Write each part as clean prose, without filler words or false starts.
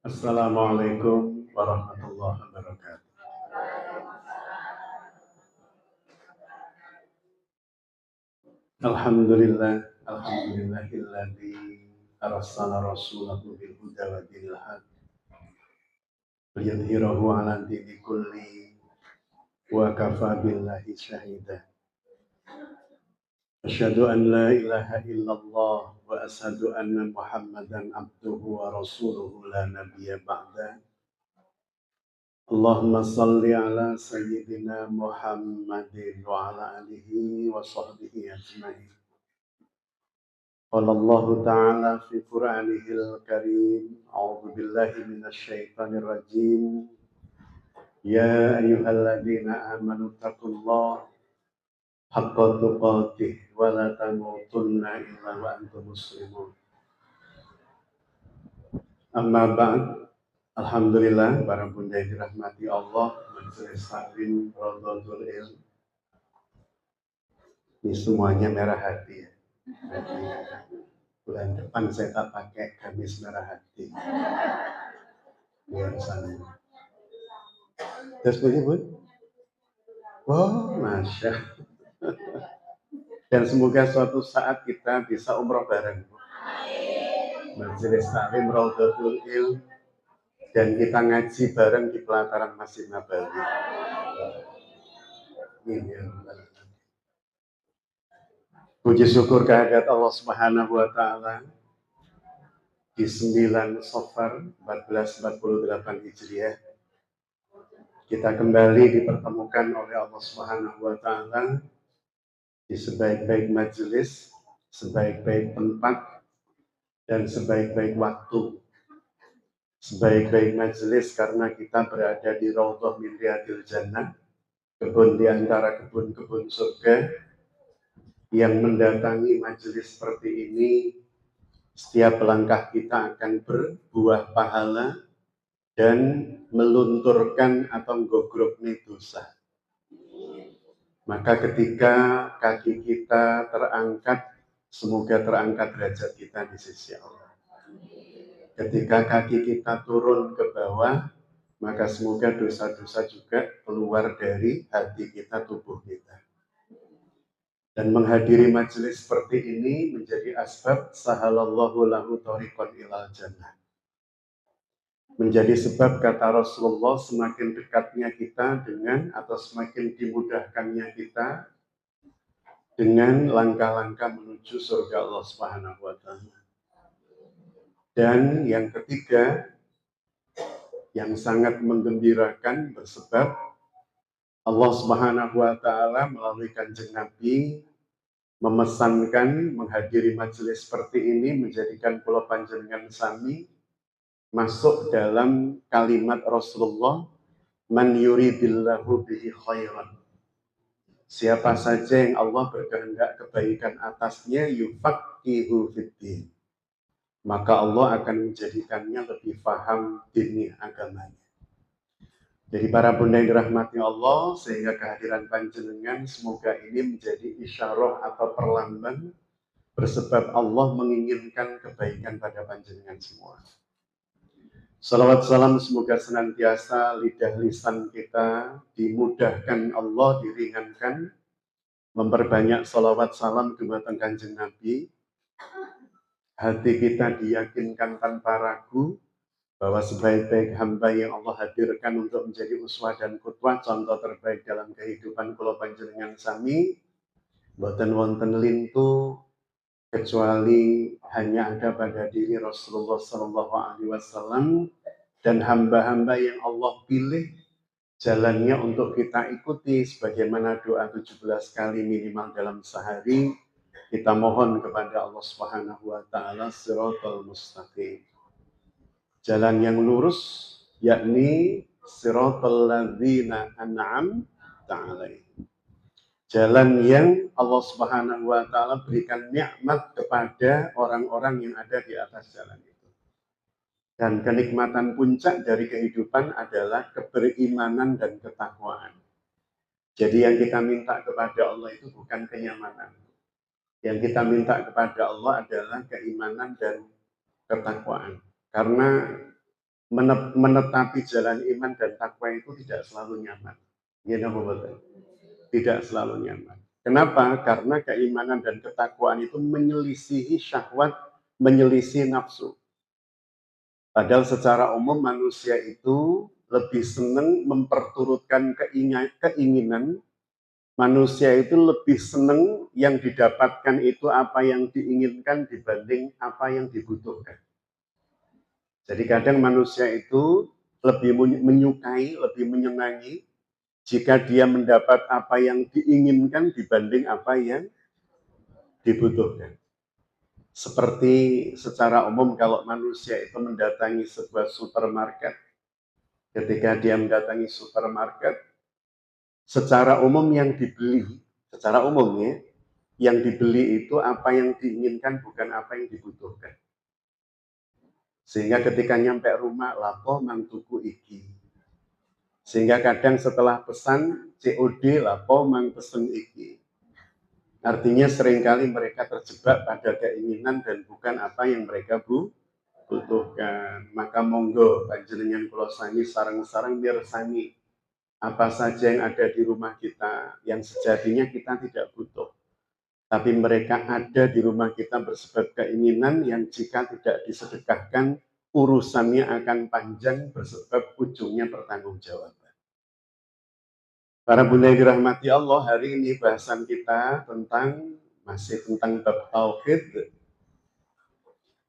Assalamualaikum warahmatullahi wabarakatuh. Alhamdulillah, alhamdulillahilladzi arsala rasulahu bil huda wa dinil haq liyudhhirahu 'ala dini kulli wa kafa billahi syahida. Asyhadu an la ilaha illallah wa asyhadu anna Muhammadan abduhu wa rasuluhu la nabiyya ba'da. Allahumma salli ala sayyidina Muhammadin wa ala alihi wa sahbihi ajma'in. Qala Allah Ta'ala fi Qur'anihil Karim, a'udzu billahi minasy syaithanir rajim. Ya ayyuhalladzina amanu taqullaha haqqa tuqatih wa la tamutunna illa wa antum muslimun. Amma ba'd. Alhamdulillah, para bunda yang dirahmati Allah, majelis taklim Raudhatul Ilm. Ini semuanya merah hati ya. Bulan depan saya tak pakai gamis merah hati. Biar sana. Terus begini Bu? Oh, Masya. Dan semoga suatu saat kita bisa umroh bareng. Majelis taklim Raudhatul Ilm. Dan kita ngaji bareng di pelataran Masjid Nabawi. Puji syukur kehadirat Allah Subhanahu wa Ta'ala. Di 9 Safar 1448 Hijriah, kita kembali dipertemukan oleh Allah Subhanahu wa Ta'ala di sebaik-baik majelis, sebaik-baik tempat, dan sebaik-baik waktu. Sebaik-baik majelis karena kita berada di Raudhah min Riyadil Jannah, kebun di antara kebun-kebun surga, yang mendatangi majelis seperti ini. Setiap langkah kita akan berbuah pahala dan melunturkan atau gogroknya dosa. Maka ketika kaki kita terangkat, semoga terangkat derajat kita di sisi Allah. Ketika kaki kita turun ke bawah, maka semoga dosa-dosa juga keluar dari hati kita, tubuh kita. Dan menghadiri majelis seperti ini menjadi asbab sahalallahu lahu thariqan ilal jannah. Menjadi sebab kata Rasulullah semakin dekatnya kita dengan atau semakin dimudahkannya kita dengan langkah-langkah menuju surga Allah Subhanahu wa Ta'ala. Dan yang ketiga yang sangat menggembirakan bersebab Allah Subhanahu wa Ta'ala melalui Kanjeng Nabi memesankan menghadiri majelis seperti ini menjadikan kula panjenengan sami masuk dalam kalimat Rasulullah, man yuridillahu bihi khairan. Siapa saja yang Allah berkehendak kebaikan atasnya, yufaqihu fiddin, maka Allah akan menjadikannya lebih paham dinnya, agamanya. Jadi para bunda yang dirahmati Allah, sehingga kehadiran panjenengan semoga ini menjadi isyarah atau perlambang bersebab Allah menginginkan kebaikan pada panjenengan semua. Salawat salam semoga senantiasa lidah lisan kita dimudahkan Allah, diringankan, memperbanyak salawat salam dumateng Kanjeng Nabi. Hati kita diyakinkan tanpa ragu bahwa sebaik-baik hamba yang Allah hadirkan untuk menjadi uswah dan qudwah, contoh terbaik dalam kehidupan kula panjenengan sami, boten wonten lintu kecuali hanya ada pada diri Rasulullah Sallallahu Alaihi Wasallam dan hamba-hamba yang Allah pilih jalannya untuk kita ikuti, sebagaimana doa 17 kali minimal dalam sehari kita mohon kepada Allah Subhanahu wa Ta'ala, siratal mustaqim, jalan yang lurus, yakni siratal ladzina an'amta alaihim, jalan yang Allah Subhanahu wa Ta'ala berikan nikmat kepada orang-orang yang ada di atas jalan itu. Dan kenikmatan puncak dari kehidupan adalah keberimanan dan ketakwaan. Jadi yang kita minta kepada Allah itu bukan kenyamanan. Yang kita minta kepada Allah adalah keimanan dan ketakwaan. Karena menetapi jalan iman dan takwa itu tidak selalu nyaman. Ya, tidak selalu nyaman. Kenapa? Karena keimanan dan ketakwaan itu menyelisihi syahwat, menyelisih nafsu. Padahal secara umum manusia itu lebih senang memperturutkan keinginan. Manusia itu lebih senang yang didapatkan itu apa yang diinginkan dibanding apa yang dibutuhkan. Jadi kadang manusia itu lebih menyukai, lebih menyenangi jika dia mendapat apa yang diinginkan dibanding apa yang dibutuhkan. Seperti secara umum kalau manusia itu mendatangi sebuah supermarket, ketika dia mendatangi supermarket, secara umum yang dibeli, secara umum ya, yang dibeli itu apa yang diinginkan bukan apa yang dibutuhkan. Sehingga ketika nyampe rumah, lapo mang tuku iki. Sehingga kadang setelah pesan COD, lapo mang pesen iki. Artinya seringkali mereka terjebak pada keinginan dan bukan apa yang mereka butuhkan. Maka monggo panjenengan kula sami sareng-sareng mirsani apa saja yang ada di rumah kita yang sejatinya kita tidak butuh. Tapi mereka ada di rumah kita bersebab keinginan yang jika tidak disedekahkan, urusannya akan panjang bersebab ujungnya pertanggungjawaban. Para bunda yang dirahmati Allah, hari ini bahasan kita masih tentang bab tauhid,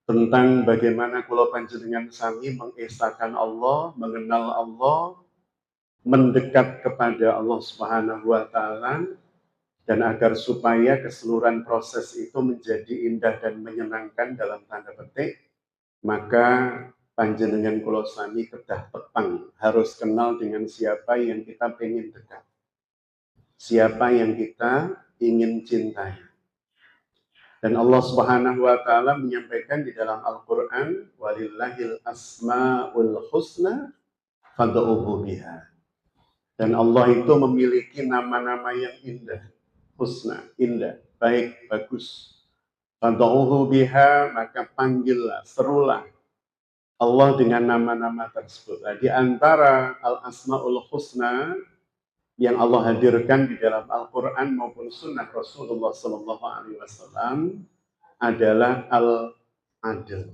tentang bagaimana kula panjenengan sami mengesahkan Allah, mengenal Allah, mendekat kepada Allah Subhanahu wa taala, dan agar supaya keseluruhan proses itu menjadi indah dan menyenangkan dalam tanda petik, maka panjenengan kula sami kedah petang harus kenal dengan siapa yang kita pengen dekat, siapa yang kita ingin cintai. Dan Allah Subhanahu wa taala menyampaikan di dalam Al-Qur'an, walillahil asmaul husna fad'uhu biha. Dan Allah itu memiliki nama-nama yang indah, husna, indah, baik, bagus. Fad'uhu biha, maka panggillah, serulah Allah dengan nama-nama tersebut. Nah, di antara al-asmaul husna yang Allah hadirkan di dalam Al-Quran maupun Sunnah Rasulullah Sallallahu Alaihi Wasallam adalah Al-Adil.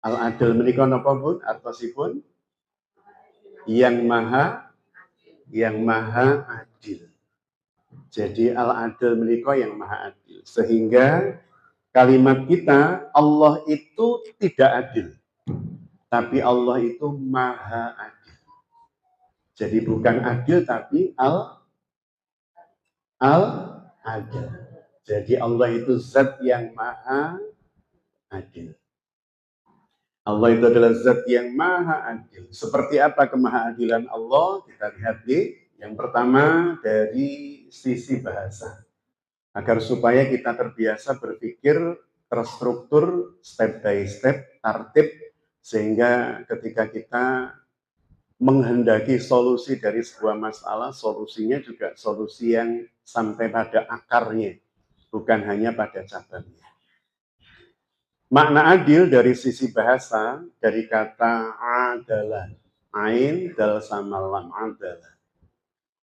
Al-Adil menikah apa pun artosipun yang maha adil. Jadi Al-Adil menikah yang maha adil. Sehingga kalimat kita, Allah itu tidak adil, tapi Allah itu maha adil. Jadi bukan adil tapi al-adil. Jadi Allah itu zat yang maha adil. Allah itu adalah zat yang maha adil. Seperti apa kemahaadilan Allah? Kita lihat yang pertama dari sisi bahasa. Agar supaya kita terbiasa berpikir terstruktur, step by step, tertib, sehingga ketika kita menghendaki solusi dari sebuah masalah, solusinya juga solusi yang sampai pada akarnya, bukan hanya pada cabangnya. Makna adil dari sisi bahasa, dari kata adalah, ain, dal sama lam, adalah,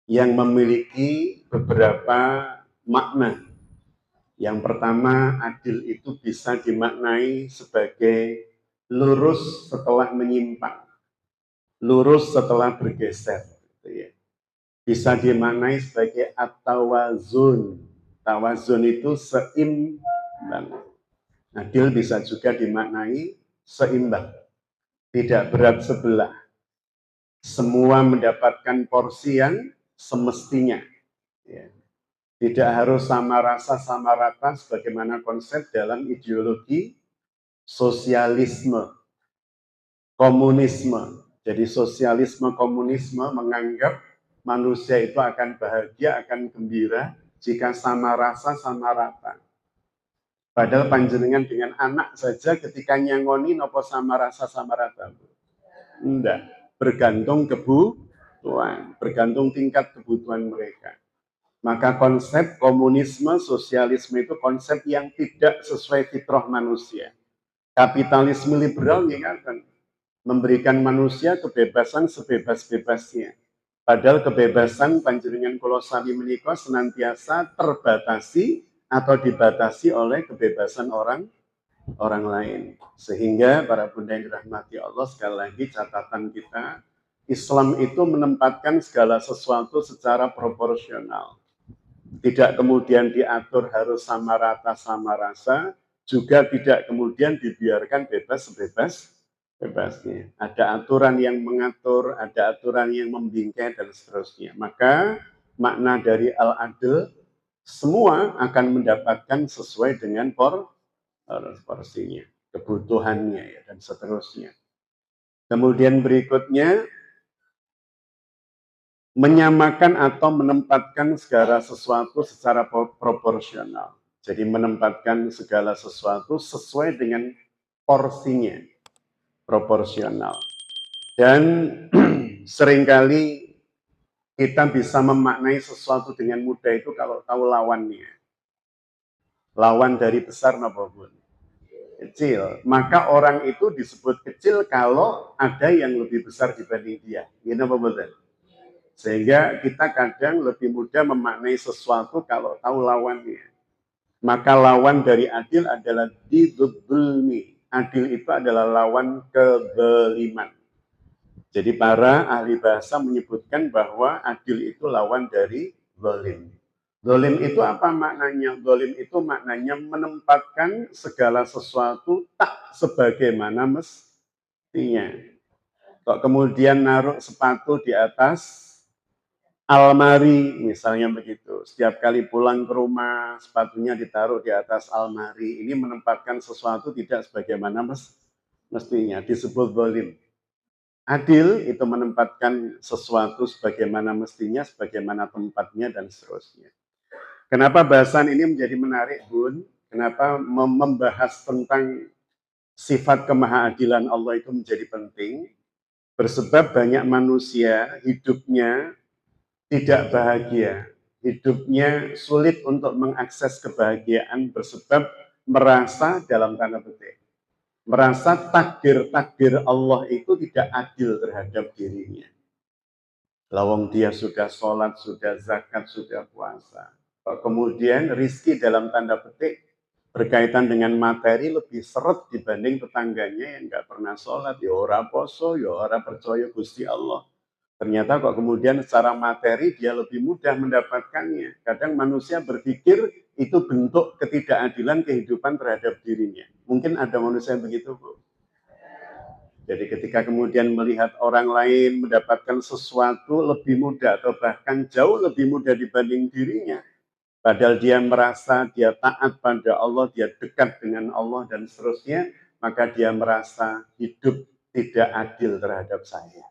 yang memiliki beberapa makna. Yang pertama, adil itu bisa dimaknai sebagai lurus setelah menyimpang, lurus setelah bergeser, gitu ya. Bisa dimaknai sebagai at-tawazun. Tawazun itu seimbang. Adil bisa juga dimaknai seimbang, tidak berat sebelah. Semua mendapatkan porsi yang semestinya. Ya. Tidak harus sama rasa, sama rata, sebagaimana konsep dalam ideologi sosialisme, komunisme. Jadi sosialisme, komunisme menganggap manusia itu akan bahagia, akan gembira jika sama rasa, sama rata. Padahal panjenengan dengan anak saja ketika nyangoni nopo sama rasa, sama rata. Enggak, bergantung kebutuhan, bergantung tingkat kebutuhan mereka. Maka konsep komunisme, sosialisme itu konsep yang tidak sesuai fitrah manusia. Kapitalisme liberal ya kan, memberikan manusia kebebasan sebebas-bebasnya. Padahal kebebasan panjenengan kula sami menika senantiasa terbatasi atau dibatasi oleh kebebasan orang lain. Sehingga para bunda yang dirahmati Allah, sekali lagi catatan kita, Islam itu menempatkan segala sesuatu secara proporsional. Tidak kemudian diatur harus sama rata sama rasa, juga tidak kemudian dibiarkan bebas sebebas-bebasnya. Ada aturan yang mengatur, ada aturan yang membingkai dan seterusnya. Maka makna dari al-adl semua akan mendapatkan sesuai dengan porsinya, kebutuhannya ya, dan seterusnya. Kemudian berikutnya menyamakan atau menempatkan segala sesuatu secara proporsional. Jadi menempatkan segala sesuatu sesuai dengan porsinya, proporsional. Dan seringkali kita bisa memaknai sesuatu dengan mudah itu kalau tahu lawannya. Lawan dari besar napa pun? Kecil. Maka orang itu disebut kecil kalau ada yang lebih besar dibanding dia. Ini apa betul? Sehingga kita kadang lebih mudah memaknai sesuatu kalau tahu lawannya. Maka lawan dari adil adalah didzulmi. Adil itu adalah lawan kezaliman. Jadi para ahli bahasa menyebutkan bahwa adil itu lawan dari zalim. Zalim itu apa maknanya? Zalim itu maknanya menempatkan segala sesuatu tak sebagaimana mestinya. Kok kemudian naruh sepatu di atas almari, misalnya begitu. Setiap kali pulang ke rumah, sepatunya ditaruh di atas almari. Ini menempatkan sesuatu tidak sebagaimana mestinya. Disebut zalim. Adil itu menempatkan sesuatu sebagaimana mestinya, sebagaimana tempatnya, dan seterusnya. Kenapa bahasan ini menjadi menarik, Bun? Kenapa membahas tentang sifat kemahaadilan Allah itu menjadi penting? Bersebab banyak manusia hidupnya tidak bahagia, hidupnya sulit untuk mengakses kebahagiaan bersebab merasa dalam tanda petik, merasa takdir Allah itu tidak adil terhadap dirinya. Lawang dia sudah sholat, sudah zakat, sudah puasa. Kemudian rizki dalam tanda petik berkaitan dengan materi lebih seret dibanding tetangganya yang nggak pernah sholat, ya ora poso, ya ora percaya Gusti Allah. Ternyata kok kemudian secara materi dia lebih mudah mendapatkannya. Kadang manusia berpikir itu bentuk ketidakadilan kehidupan terhadap dirinya. Mungkin ada manusia yang begitu, Bu. Jadi ketika kemudian melihat orang lain mendapatkan sesuatu lebih mudah atau bahkan jauh lebih mudah dibanding dirinya, padahal dia merasa dia taat pada Allah, dia dekat dengan Allah dan seterusnya, maka dia merasa hidup tidak adil terhadap saya.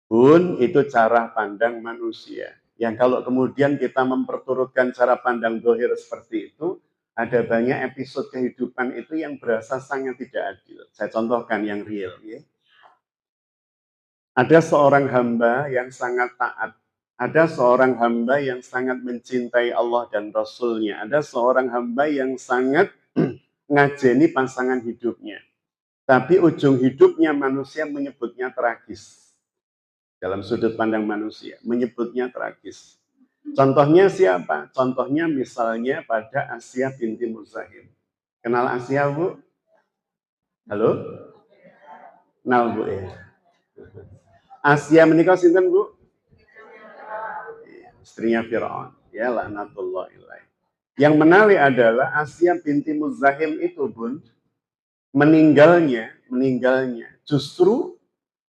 Bun, itu cara pandang manusia. Yang kalau kemudian kita memperturutkan cara pandang dohir seperti itu, ada banyak episode kehidupan itu yang berasa sangat tidak adil. Saya contohkan yang real. Ya. Ada seorang hamba yang sangat taat. Ada seorang hamba yang sangat mencintai Allah dan Rasul-Nya. Ada seorang hamba yang sangat ngajeni pasangan hidupnya. Tapi ujung hidupnya manusia menyebutnya tragis. Dalam sudut pandang manusia, menyebutnya tragis. Contohnya siapa? Contohnya misalnya pada Asiyah binti Muzahim. Kenal Asiyah, Bu? Halo? Kenal, Bu, ya? Asiyah menikah sinten, Bu? Istrinya Fir'aun. Ya, laknatullah ilaih. Yang menarik adalah Asiyah binti Muzahim itu, Bun, meninggalnya justru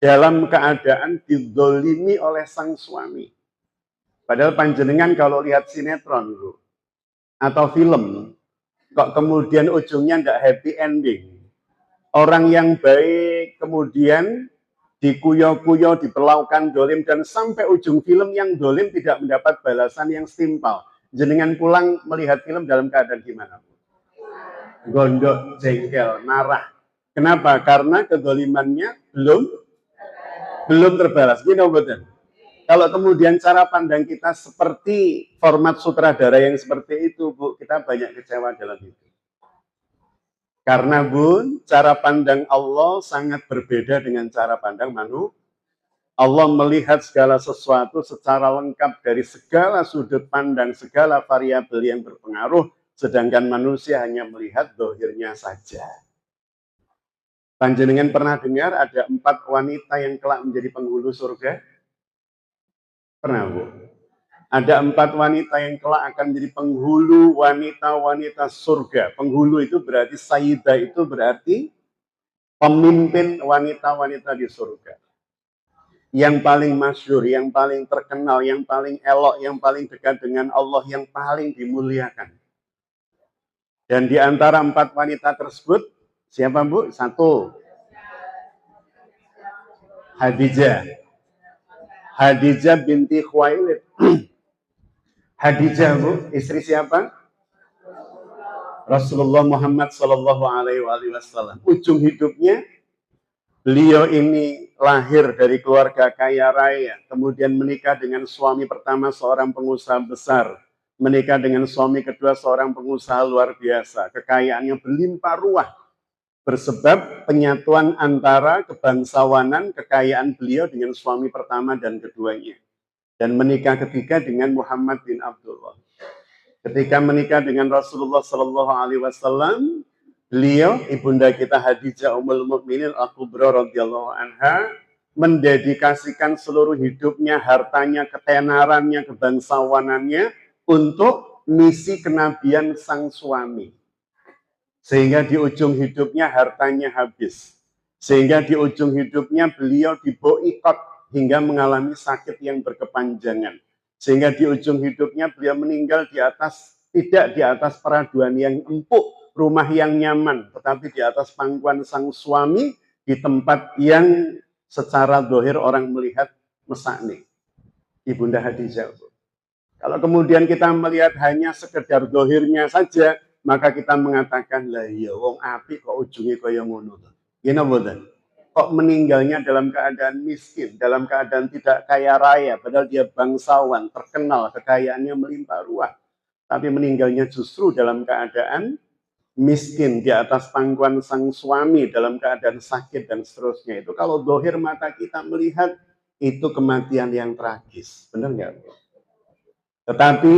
dalam keadaan didolimi oleh sang suami. Padahal panjenengan kalau lihat sinetron, Bu, atau film, kok kemudian ujungnya nggak happy ending. Orang yang baik kemudian dikuyo-kuyo, diperlakukan dolim, dan sampai ujung film yang dolim tidak mendapat balasan yang setimpal. Jenengan pulang melihat film dalam keadaan gimana? Gondok, jengkel, marah. Kenapa? Karena kedolimannya belum terbalas. Gini, betul. Kalau kemudian cara pandang kita seperti format sutradara yang seperti itu, Bu, kita banyak kecewa dalam hidup. Karena Bun, cara pandang Allah sangat berbeda dengan cara pandang manusia. Allah melihat segala sesuatu secara lengkap dari segala sudut pandang, segala variabel yang berpengaruh, sedangkan manusia hanya melihat dohirnya saja. Panjenengan pernah dengar ada 4 wanita yang kelak menjadi penghulu surga? Pernah, Bu? Ada 4 wanita yang kelak akan menjadi penghulu wanita-wanita surga. Penghulu itu berarti sayyidah, itu berarti pemimpin wanita-wanita di surga. Yang paling masyhur, yang paling terkenal, yang paling elok, yang paling dekat dengan Allah, yang paling dimuliakan. Dan di antara 4 wanita tersebut, siapa Bu? 1, Hadijah. Hadijah binti Khuwailid. Hadijah, Bu, istri siapa? Rasulullah Muhammad Sallallahu Alaihi Wasallam. Ujung hidupnya, beliau ini lahir dari keluarga kaya raya, kemudian menikah dengan suami pertama seorang pengusaha besar, menikah dengan suami kedua seorang pengusaha luar biasa, kekayaannya berlimpah ruah, bersebab penyatuan antara kebangsawanan, kekayaan beliau dengan suami pertama dan keduanya. Dan menikah ketiga dengan Muhammad bin Abdullah. Ketika menikah dengan Rasulullah Sallallahu Alaihi Wasallam, beliau, ibunda kita Hadijah Ummul Mukminin Al-Kubra radhiyallahu anha, mendedikasikan seluruh hidupnya, hartanya, ketenarannya, kebangsawanannya untuk misi kenabian sang suami. Sehingga di ujung hidupnya hartanya habis. Sehingga di ujung hidupnya beliau diboikot hingga mengalami sakit yang berkepanjangan. Sehingga di ujung hidupnya beliau meninggal tidak di atas peraduan yang empuk, rumah yang nyaman, tetapi di atas pangkuan sang suami di tempat yang secara dohir orang melihat mesakni. Ibunda Hadijah. Kalau kemudian kita melihat hanya sekedar dohirnya saja, maka kita mengatakan, lah iya wong apik kok ujungnya kaya ngono. Gini boten. Kok meninggalnya dalam keadaan miskin, dalam keadaan tidak kaya raya, padahal dia bangsawan, terkenal, kekayaannya melimpah ruah. Tapi meninggalnya justru dalam keadaan miskin di atas pangkuan sang suami, dalam keadaan sakit dan seterusnya. Itu kalau dohir mata kita melihat, itu kematian yang tragis. Benar nggak? Tetapi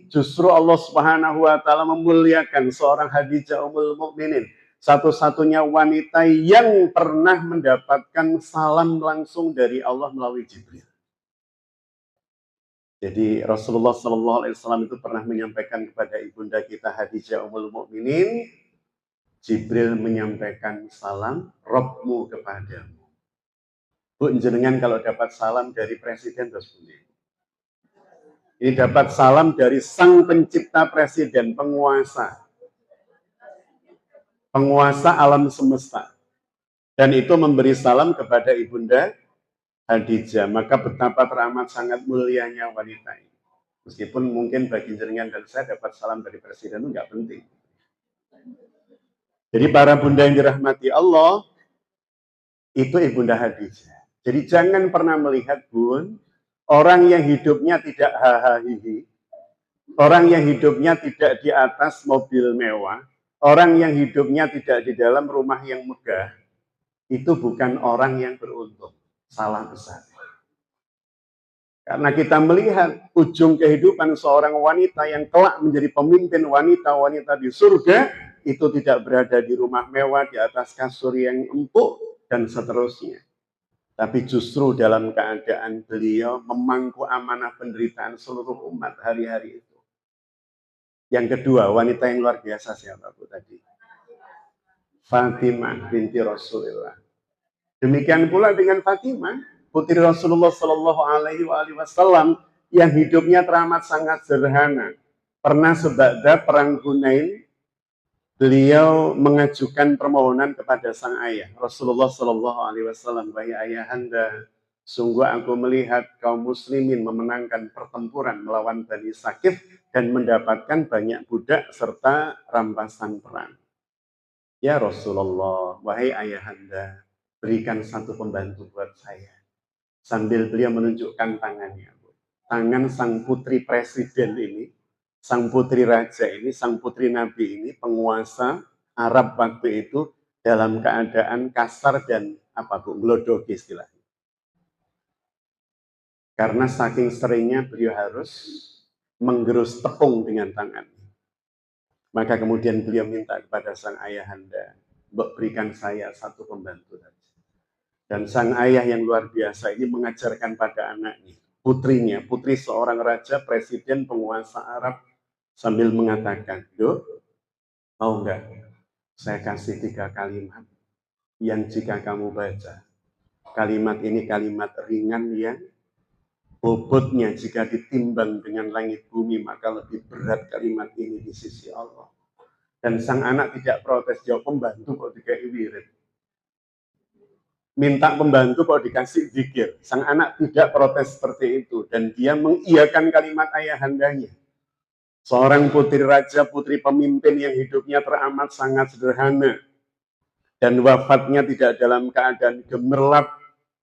justru Allah Subhanahu wa taala memuliakan seorang Hadijah Ummul Mukminin, satu-satunya wanita yang pernah mendapatkan salam langsung dari Allah melalui Jibril. Jadi Rasulullah Sallallahu Alaihi Wasallam itu pernah menyampaikan kepada ibunda kita Hadijah Ummul Mukminin, Jibril menyampaikan salam Rabbmu kepadamu. Bu, jenengan kalau dapat salam dari presiden terus bunyi. Ini dapat salam dari sang pencipta, presiden, penguasa alam semesta. Dan itu memberi salam kepada ibunda Hadijah. Maka betapa teramat sangat mulianya wanita ini. Meskipun mungkin bagi jenengan dan saya dapat salam dari presiden itu nggak penting. Jadi para bunda yang dirahmati Allah, itu ibunda Hadijah. Jadi jangan pernah melihat, Bun, orang yang hidupnya tidak hahaha, orang yang hidupnya tidak di atas mobil mewah, orang yang hidupnya tidak di dalam rumah yang megah, itu bukan orang yang beruntung. Salah besar. Karena kita melihat ujung kehidupan seorang wanita yang kelak menjadi pemimpin wanita-wanita di surga, itu tidak berada di rumah mewah, di atas kasur yang empuk, dan seterusnya. Tapi justru dalam keadaan beliau memangku amanah penderitaan seluruh umat hari-hari itu. Yang kedua, wanita yang luar biasa siapa Bu tadi? Fatimah binti Rasulullah. Demikian pula dengan Fatimah, putri Rasulullah Sallallahu Alaihi Wasallam yang hidupnya teramat sangat sederhana. Pernah sebada perang Hunain, beliau mengajukan permohonan kepada sang ayah Rasulullah Sallallahu Alaihi Wasallam, wahai ayahanda, sungguh aku melihat kaum muslimin memenangkan pertempuran melawan Bani Sakif dan mendapatkan banyak budak serta rampasan perang. Ya Rasulullah, wahai ayahanda, berikan satu pembantu buat saya. Sambil beliau menunjukkan tangannya. Tangan sang putri presiden ini, sang putri raja ini, sang putri nabi ini, penguasa Arab waktu itu dalam keadaan kasar dan glodogi istilahnya. Karena saking seringnya beliau harus menggerus tepung dengan tangannya. Maka kemudian beliau minta kepada sang ayahanda, berikan saya satu pembantu saja. Dan sang ayah yang luar biasa ini mengajarkan pada anaknya, putrinya, putri seorang raja, presiden, penguasa Arab, sambil mengatakan, "Dok, mau enggak? Saya kasih 3 kalimat yang jika kamu baca, kalimat ini kalimat ringan yang bobotnya jika ditimbang dengan langit bumi, maka lebih berat kalimat ini di sisi Allah." Dan sang anak tidak protes, jawab, "Pembantu kok dikasih wirid. Minta pembantu kok dikasih zikir." Sang anak tidak protes seperti itu. Dan dia mengiyakan kalimat ayahandanya. Seorang putri raja, putri pemimpin yang hidupnya teramat sangat sederhana. Dan wafatnya tidak dalam keadaan gemerlap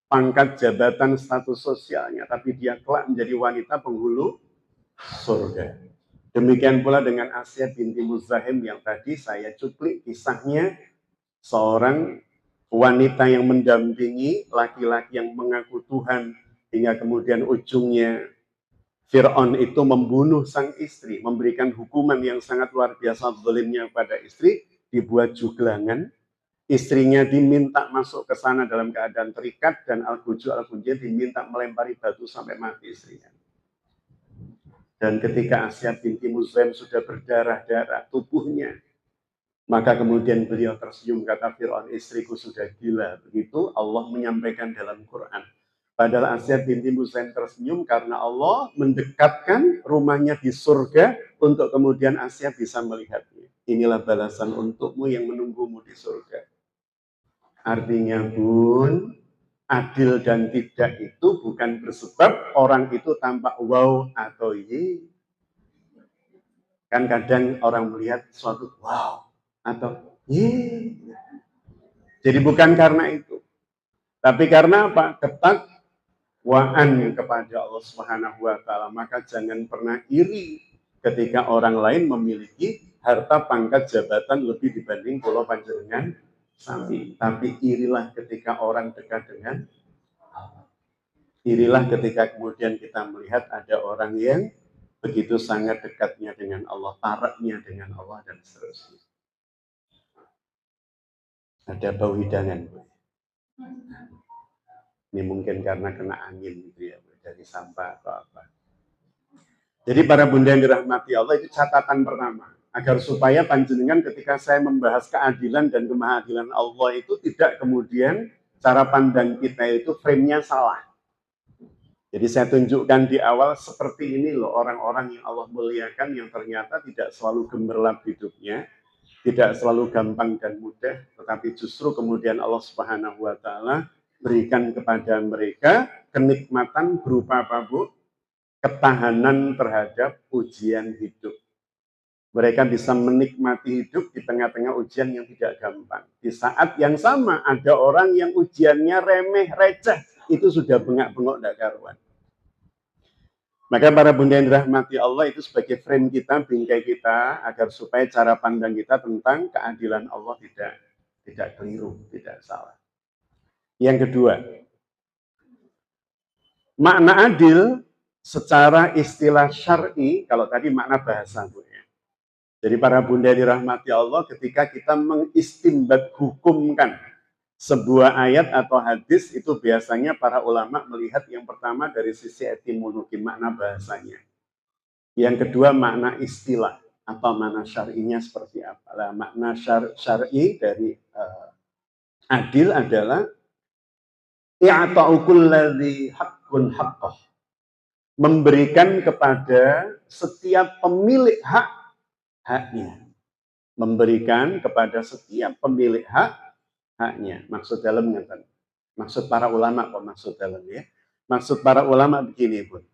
pangkat jabatan status sosialnya. Tapi dia kelak menjadi wanita penghulu surga. Demikian pula dengan Asiyah binti Muzahim yang tadi saya cuplik kisahnya. Seorang wanita yang mendampingi laki-laki yang mengaku Tuhan, hingga kemudian ujungnya Fir'aun itu membunuh sang istri, memberikan hukuman yang sangat luar biasa zalimnya pada istri, dibuat juglangan, istrinya diminta masuk ke sana dalam keadaan terikat, dan Al-Fujur diminta melempari batu sampai mati istrinya. Dan ketika Asiyah binti Muzahim sudah berdarah-darah tubuhnya, maka kemudian beliau tersenyum, kata Fir'aun, "Istriku sudah gila." Begitu Allah menyampaikan dalam Quran. Padahal Asiyah binti Muzahim tersenyum karena Allah mendekatkan rumahnya di surga untuk kemudian Asiyah bisa melihatnya. Inilah balasan untukmu yang menunggumu di surga. Artinya Bun, adil dan tidak itu bukan bersebab orang itu tampak wow atau ye. Kan kadang orang melihat suatu wow atau ye. Jadi bukan karena itu. Tapi karena apa? Ketakwaan kepada Allah Subhanahu wa taala. Maka jangan pernah iri ketika orang lain memiliki harta pangkat jabatan lebih dibanding kula panjenengan sami. Tapi irilah ketika orang dekat dengan Allah. Irilah ketika kemudian kita melihat ada orang yang begitu sangat dekatnya dengan Allah, taraknya dengan Allah, dan seterusnya. Ada bau hidangan. Ini mungkin karena kena angin gitu ya, dari sampah atau apa. Jadi para bunda yang dirahmati Allah, itu catatan pertama. Agar supaya panjenengan ketika saya membahas keadilan dan kemahadilan Allah itu tidak kemudian cara pandang kita itu frame-nya salah. Jadi saya tunjukkan di awal seperti ini loh orang-orang yang Allah muliakan yang ternyata tidak selalu gemerlap hidupnya, tidak selalu gampang dan mudah, tetapi justru kemudian Allah Subhanahu wa taala berikan kepada mereka kenikmatan berupa apa, Bu? Ketahanan terhadap ujian hidup. Mereka bisa menikmati hidup di tengah-tengah ujian yang tidak gampang. Di saat yang sama ada orang yang ujiannya remeh, receh, itu sudah bengak-bengok tidak karuan. Maka para bunda yang dirahmati Allah itu sebagai frame kita, bingkai kita, agar supaya cara pandang kita tentang keadilan Allah tidak keliru, tidak salah. Yang kedua, makna adil secara istilah syar'i, kalau tadi makna bahasa, Bu ya. Jadi para bunda yang dirahmati Allah, ketika kita mengistinbat hukumkan sebuah ayat atau hadis, itu biasanya para ulama melihat yang pertama dari sisi etimologi, makna bahasanya. Yang kedua makna istilah atau makna syar'inya seperti apa. Nah, makna syar'i dari adil adalah i'ta'u kulli haqqun haqqah. Memberikan kepada setiap pemilik hak haknya. Memberikan kepada setiap pemilik haknya. Maksud dalam ngeten. Maksud para ulama kok maksud dalam ya. Maksud para ulama begini, Bu.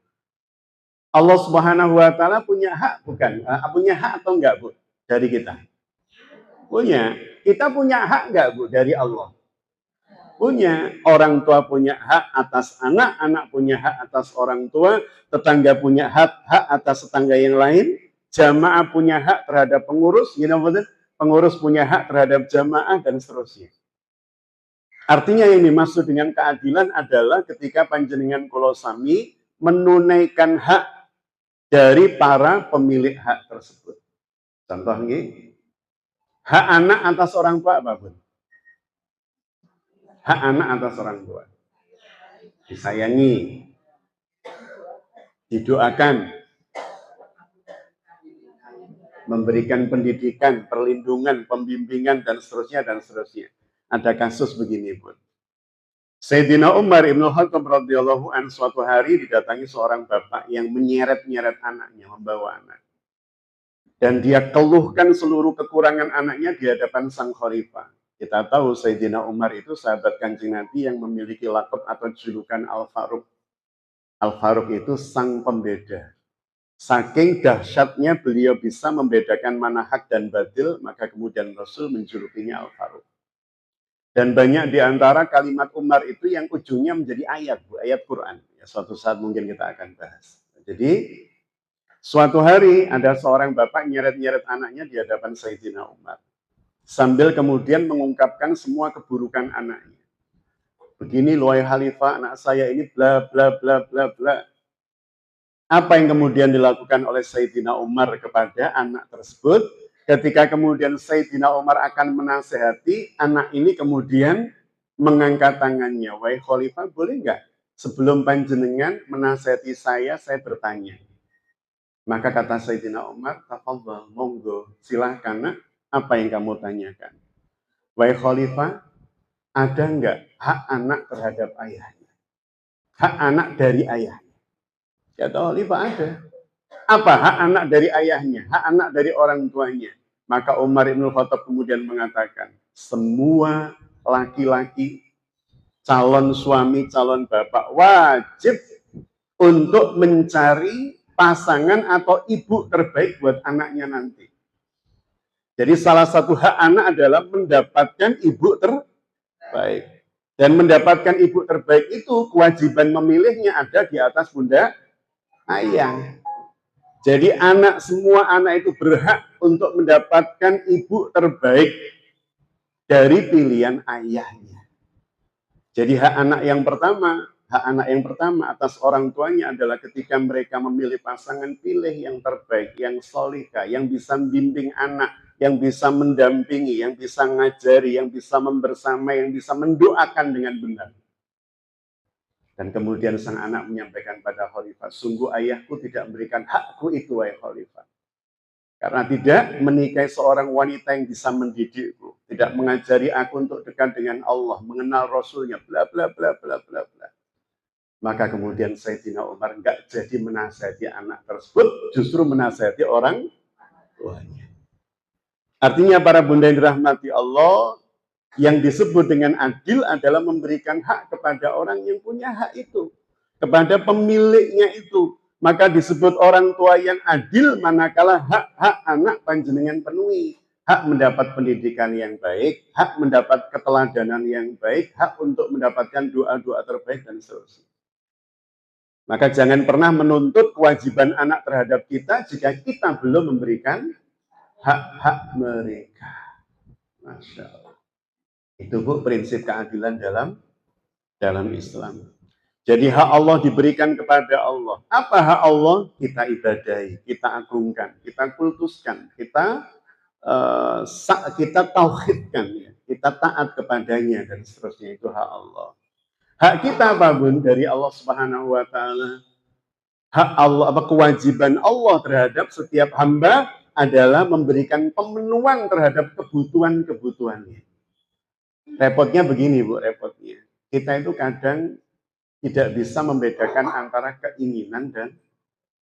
Allah Subhanahu wa taala punya hak bukan? Punya hak atau enggak, Bu? Dari kita. Punya. Kita punya hak enggak, Bu, dari Allah? Punya. Orang tua punya hak atas anak, anak punya hak atas orang tua, tetangga punya hak atas tetangga yang lain, jamaah punya hak terhadap pengurus, pengurus punya hak terhadap jamaah, dan seterusnya. Artinya yang dimaksud dengan keadilan adalah ketika panjenengan kula sami menunaikan hak dari para pemilik hak tersebut. Contohnya, hak anak atas orang tua apa, Bun? Hak anak atas orang tua. Disayangi, didoakan, memberikan pendidikan, perlindungan, pembimbingan, dan seterusnya, dan seterusnya. Ada kasus begini, Bun. Sayyidina Umar Ibn Khattab radhiyallahu anhu suatu hari didatangi seorang bapak yang menyeret-nyeret anaknya, membawa anak. Dan dia keluhkan seluruh kekurangan anaknya di hadapan sang khalifah. Kita tahu Sayyidina Umar itu sahabat Kanjeng Nabi yang memiliki lakab atau julukan Al-Faruq. Al-Faruq itu sang pembeda. Saking dahsyatnya beliau bisa membedakan mana hak dan batil, maka kemudian Rasul menjulukinya Al-Faruq. Dan banyak di antara kalimat Umar itu yang ujungnya menjadi ayat, ayat Quran. Ya, suatu saat mungkin kita akan bahas. Jadi, suatu hari ada seorang bapak nyeret-nyeret anaknya di hadapan Sayyidina Umar. Sambil kemudian mengungkapkan semua keburukan anaknya. Begini loh Khalifah, anak saya ini bla bla bla bla bla. Apa yang kemudian dilakukan oleh Sayyidina Umar kepada anak tersebut? Ketika kemudian Sayyidina Umar akan menasehati, anak ini kemudian mengangkat tangannya. Wahai Khalifah, boleh nggak? Sebelum panjenengan menasehati saya bertanya. Maka kata Sayyidina Umar, tafadhal, monggo, silahkan nak, apa yang kamu tanyakan? Wahai Khalifah, ada nggak hak anak terhadap ayahnya? Hak anak dari ayahnya? Kata Khalifah ada. Apa hak anak dari ayahnya? Hak anak dari orang tuanya? Maka Umar Ibn Khattab kemudian mengatakan, semua laki-laki, calon suami, calon bapak, wajib untuk mencari pasangan atau ibu terbaik buat anaknya nanti. Jadi salah satu hak anak adalah mendapatkan ibu terbaik. Dan mendapatkan ibu terbaik itu kewajiban memilihnya ada di atas pundak ayah. Jadi semua anak itu berhak untuk mendapatkan ibu terbaik dari pilihan ayahnya. Jadi hak anak yang pertama atas orang tuanya adalah ketika mereka memilih pasangan, pilih yang terbaik, yang solihah, yang bisa membimbing anak, yang bisa mendampingi, yang bisa ngajari, yang bisa membersamai, yang bisa mendoakan dengan benar. Dan kemudian sang anak menyampaikan pada Khalifah, sungguh ayahku tidak memberikan hakku itu, wahai Khalifah. Karena tidak menikahi seorang wanita yang bisa mendidikku, tidak mengajari aku untuk dekat dengan Allah, mengenal Rasulnya, bla bla bla bla bla bla. Maka kemudian Sayyidina Umar enggak jadi menasihati anak tersebut, justru menasihati orang tuanya. Artinya para bunda yang dirahmati Allah, yang disebut dengan adil adalah memberikan hak kepada orang yang punya hak itu, kepada pemiliknya itu. Maka disebut orang tua yang adil manakala hak-hak anak panjenengan penuhi. Hak mendapat pendidikan yang baik, hak mendapat keteladanan yang baik, hak untuk mendapatkan doa-doa terbaik, dan seterusnya. Maka jangan pernah menuntut kewajiban anak terhadap kita jika kita belum memberikan hak-hak mereka. Masya Allah. Itu Bu prinsip keadilan dalam Islam. Jadi hak Allah diberikan kepada Allah. Apa hak Allah? Kita ibadahi, kita agungkan, kita kultuskan, kita tauhidkan, ya. Kita taat kepadanya, dan seterusnya. Itu hak Allah. Hak kita apa Bun? Dari Allah Subhanahu wa Ta'ala. Hak Allah, kewajiban Allah terhadap setiap hamba adalah memberikan pemenuhan terhadap kebutuhan-kebutuhannya. Repotnya begini Bu, repotnya. Kita itu kadang tidak bisa membedakan antara keinginan dan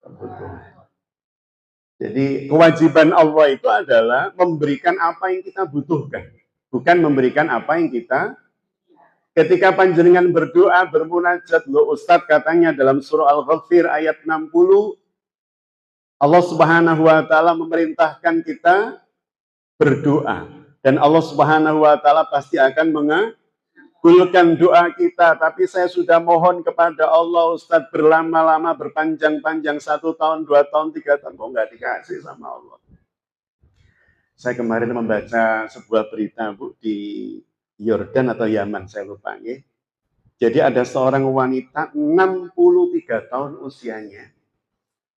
kebutuhan. Jadi kewajiban Allah itu adalah memberikan apa yang kita butuhkan, bukan memberikan apa yang kita. Ketika panjenengan berdoa, bermunajat, loh Ustadz katanya dalam surah Al-Ghafir ayat 60, Allah Subhanahu wa Ta'ala memerintahkan kita berdoa. Dan Allah Subhanahu wa Ta'ala pasti akan mengabulkan doa kita. Tapi saya sudah mohon kepada Allah, Ustadz, berlama-lama, berpanjang-panjang, 1 tahun, 2 tahun, 3 tahun, kok nggak dikasih sama Allah. Saya kemarin membaca sebuah berita, Bu, di Yordan atau Yaman, saya lupa. Ya. Jadi ada seorang wanita 63 tahun usianya,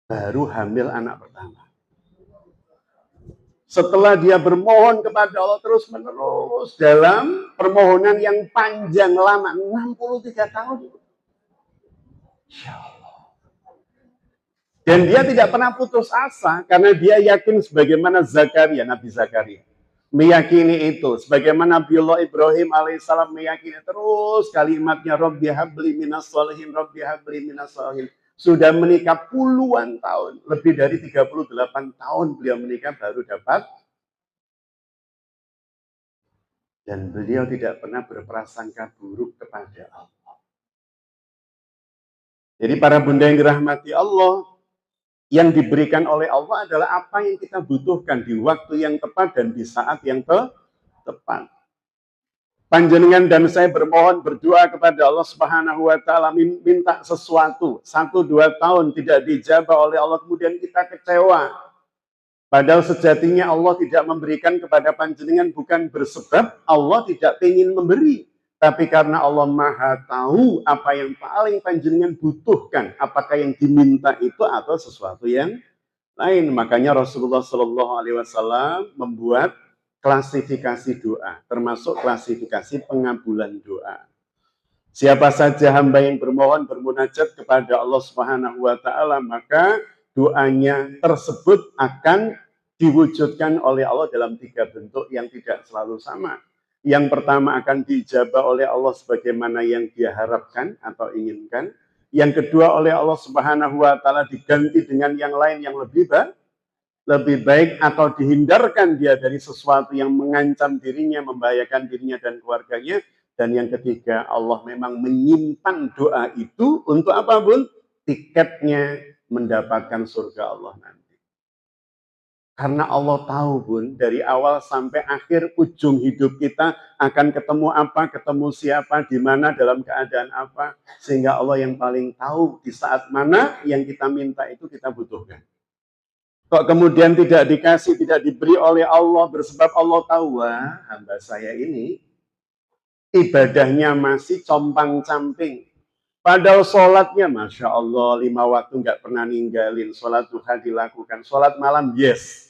baru hamil anak pertama. Setelah dia bermohon kepada Allah terus-menerus dalam permohonan yang panjang lama, 63 tahun. Insya Allah. Dan dia tidak pernah putus asa karena dia yakin sebagaimana Zakaria, Nabi Zakaria meyakini itu, sebagaimana Nabiullah Ibrahim alaihissalam meyakini terus kalimatnya Rabbi habli minas sholihin, Rabbi habli minas sholihin. Sudah menikah puluhan tahun, lebih dari 38 tahun beliau menikah baru dapat. Dan beliau tidak pernah berprasangka buruk kepada Allah. Jadi para bunda yang dirahmati Allah, yang diberikan oleh Allah adalah apa yang kita butuhkan di waktu yang tepat dan di saat yang tepat. Panjenengan dan saya bermohon berdoa kepada Allah Subhanahu wa taala minta sesuatu 1-2 tahun tidak dijabah oleh Allah, kemudian kita kecewa. Padahal sejatinya Allah tidak memberikan kepada panjenengan bukan bersebab Allah tidak ingin memberi, tapi karena Allah Maha tahu apa yang paling panjenengan butuhkan, apakah yang diminta itu atau sesuatu yang lain. Makanya Rasulullah Shallallahu Alaihi Wasallam membuat klasifikasi doa, termasuk klasifikasi pengabulan doa. Siapa saja hamba yang bermohon bermunajat kepada Allah Subhanahu Wa Taala, maka doanya tersebut akan diwujudkan oleh Allah dalam 3 bentuk yang tidak selalu sama. Yang pertama akan diijabah oleh Allah sebagaimana yang dia harapkan atau inginkan. Yang kedua oleh Allah Subhanahu wa taala diganti dengan yang lain yang lebih baik atau dihindarkan dia dari sesuatu yang mengancam dirinya, membahayakan dirinya dan keluarganya. Dan yang ketiga, Allah memang menyimpan doa itu untuk apa, Bun? Tiketnya mendapatkan surga Allah nanti. Karena Allah tahu, Bun, dari awal sampai akhir ujung hidup kita akan ketemu apa, ketemu siapa, di mana, dalam keadaan apa. Sehingga Allah yang paling tahu di saat mana yang kita minta itu kita butuhkan. Kok kemudian tidak dikasih, tidak diberi oleh Allah, bersebab Allah tahu, wah, hamba saya ini ibadahnya masih compang-camping. Padahal sholatnya, Masya Allah, 5 waktu nggak pernah ninggalin. Sholat duha dilakukan, sholat malam, yes.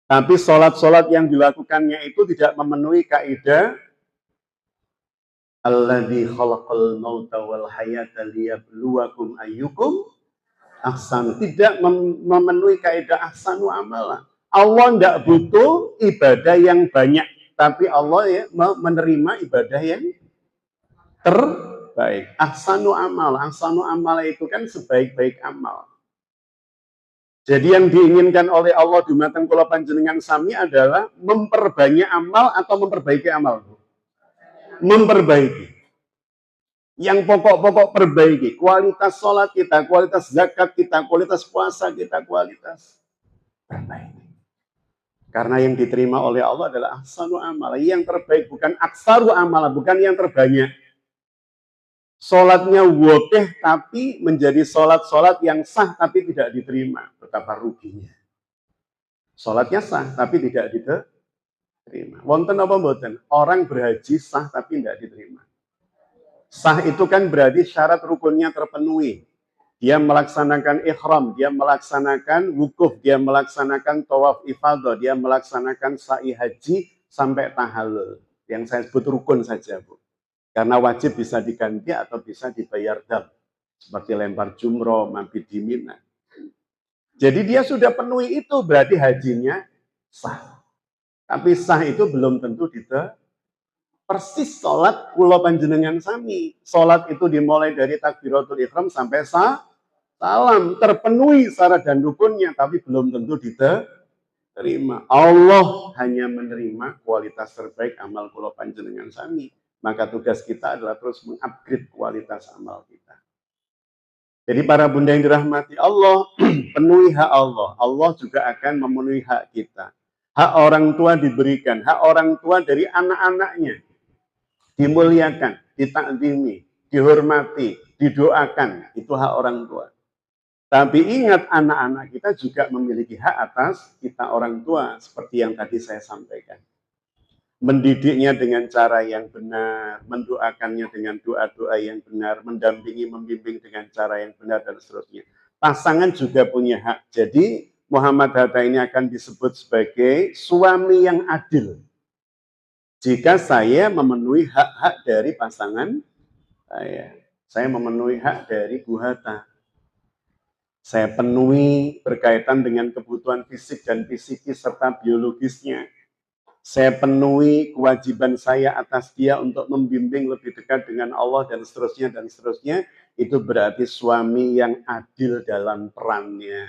Tapi sholat-sholat yang dilakukannya itu tidak memenuhi kaidah alladzi khalaqal mauta wal hayata liyabluwakum ayyukum ahsanu. Tidak memenuhi kaidah ahsanu amala. Allah tidak butuh ibadah yang banyak, tapi Allah ya menerima ibadah yang terbaik. Ahsanu amal. Ahsanu amal itu kan sebaik-baik amal. Jadi yang diinginkan oleh Allah dumateng kula panjenengan sami adalah memperbanyak amal atau memperbaiki amal. Memperbaiki. Yang pokok-pokok perbaiki. Kualitas sholat kita, kualitas zakat kita, kualitas puasa kita, kualitas perbaiki. Karena yang diterima oleh Allah adalah ahsanu amal. Yang terbaik bukan aksaru amal, bukan yang terbanyak. Sholatnya wokeh tapi menjadi sholat-sholat yang sah tapi tidak diterima. Betapa ruginya. Sholatnya sah tapi tidak diterima. Wonten apa mboten? Orang berhaji sah tapi tidak diterima. Sah itu kan berarti syarat rukunnya terpenuhi. Dia melaksanakan ikhram, dia melaksanakan wukuf, dia melaksanakan tawaf ifadah, dia melaksanakan sa'i haji sampai tahallul. Yang saya sebut rukun saja, Bu. Karena wajib bisa diganti atau bisa dibayar dam. Seperti lempar jumroh, mabit di Mina. Jadi dia sudah penuhi itu, berarti hajinya sah. Tapi sah itu belum tentu persis sholat kula panjenengan sami. Sholat itu dimulai dari takbiratul ihram sampai salam. Terpenuhi syarat dan rukunnya, tapi belum tentu diterima. Allah hanya menerima kualitas terbaik amal kula panjenengan sami. Maka tugas kita adalah terus mengupgrade kualitas amal kita. Jadi para bunda yang dirahmati Allah, penuhi hak Allah. Allah juga akan memenuhi hak kita. Hak orang tua diberikan, hak orang tua dari anak-anaknya. Dimuliakan, ditakdimi, dihormati, didoakan. Itu hak orang tua. Tapi ingat, anak-anak kita juga memiliki hak atas kita orang tua, seperti yang tadi saya sampaikan. Mendidiknya dengan cara yang benar, mendoakannya dengan doa-doa yang benar, mendampingi, membimbing dengan cara yang benar, dan seterusnya. Pasangan juga punya hak. Jadi Muhammad Hatta ini akan disebut sebagai suami yang adil. Jika saya memenuhi hak-hak dari pasangan saya memenuhi hak dari Bu Hatta. Saya penuhi berkaitan dengan kebutuhan fisik dan psikis serta biologisnya. Saya penuhi kewajiban saya atas dia untuk membimbing lebih dekat dengan Allah dan seterusnya dan seterusnya. Itu berarti suami yang adil dalam perannya.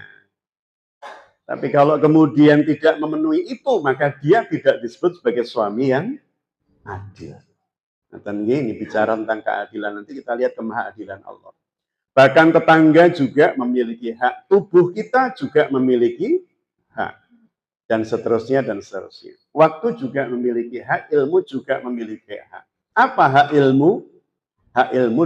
Tapi kalau kemudian tidak memenuhi itu, maka dia tidak disebut sebagai suami yang adil. Nah, ini bicara tentang keadilan, nanti kita lihat kemahaadilan Allah. Bahkan tetangga juga memiliki hak, tubuh kita juga memiliki hak, dan seterusnya dan seterusnya. Waktu juga memiliki hak, ilmu juga memiliki hak. Apa hak ilmu? Hak ilmu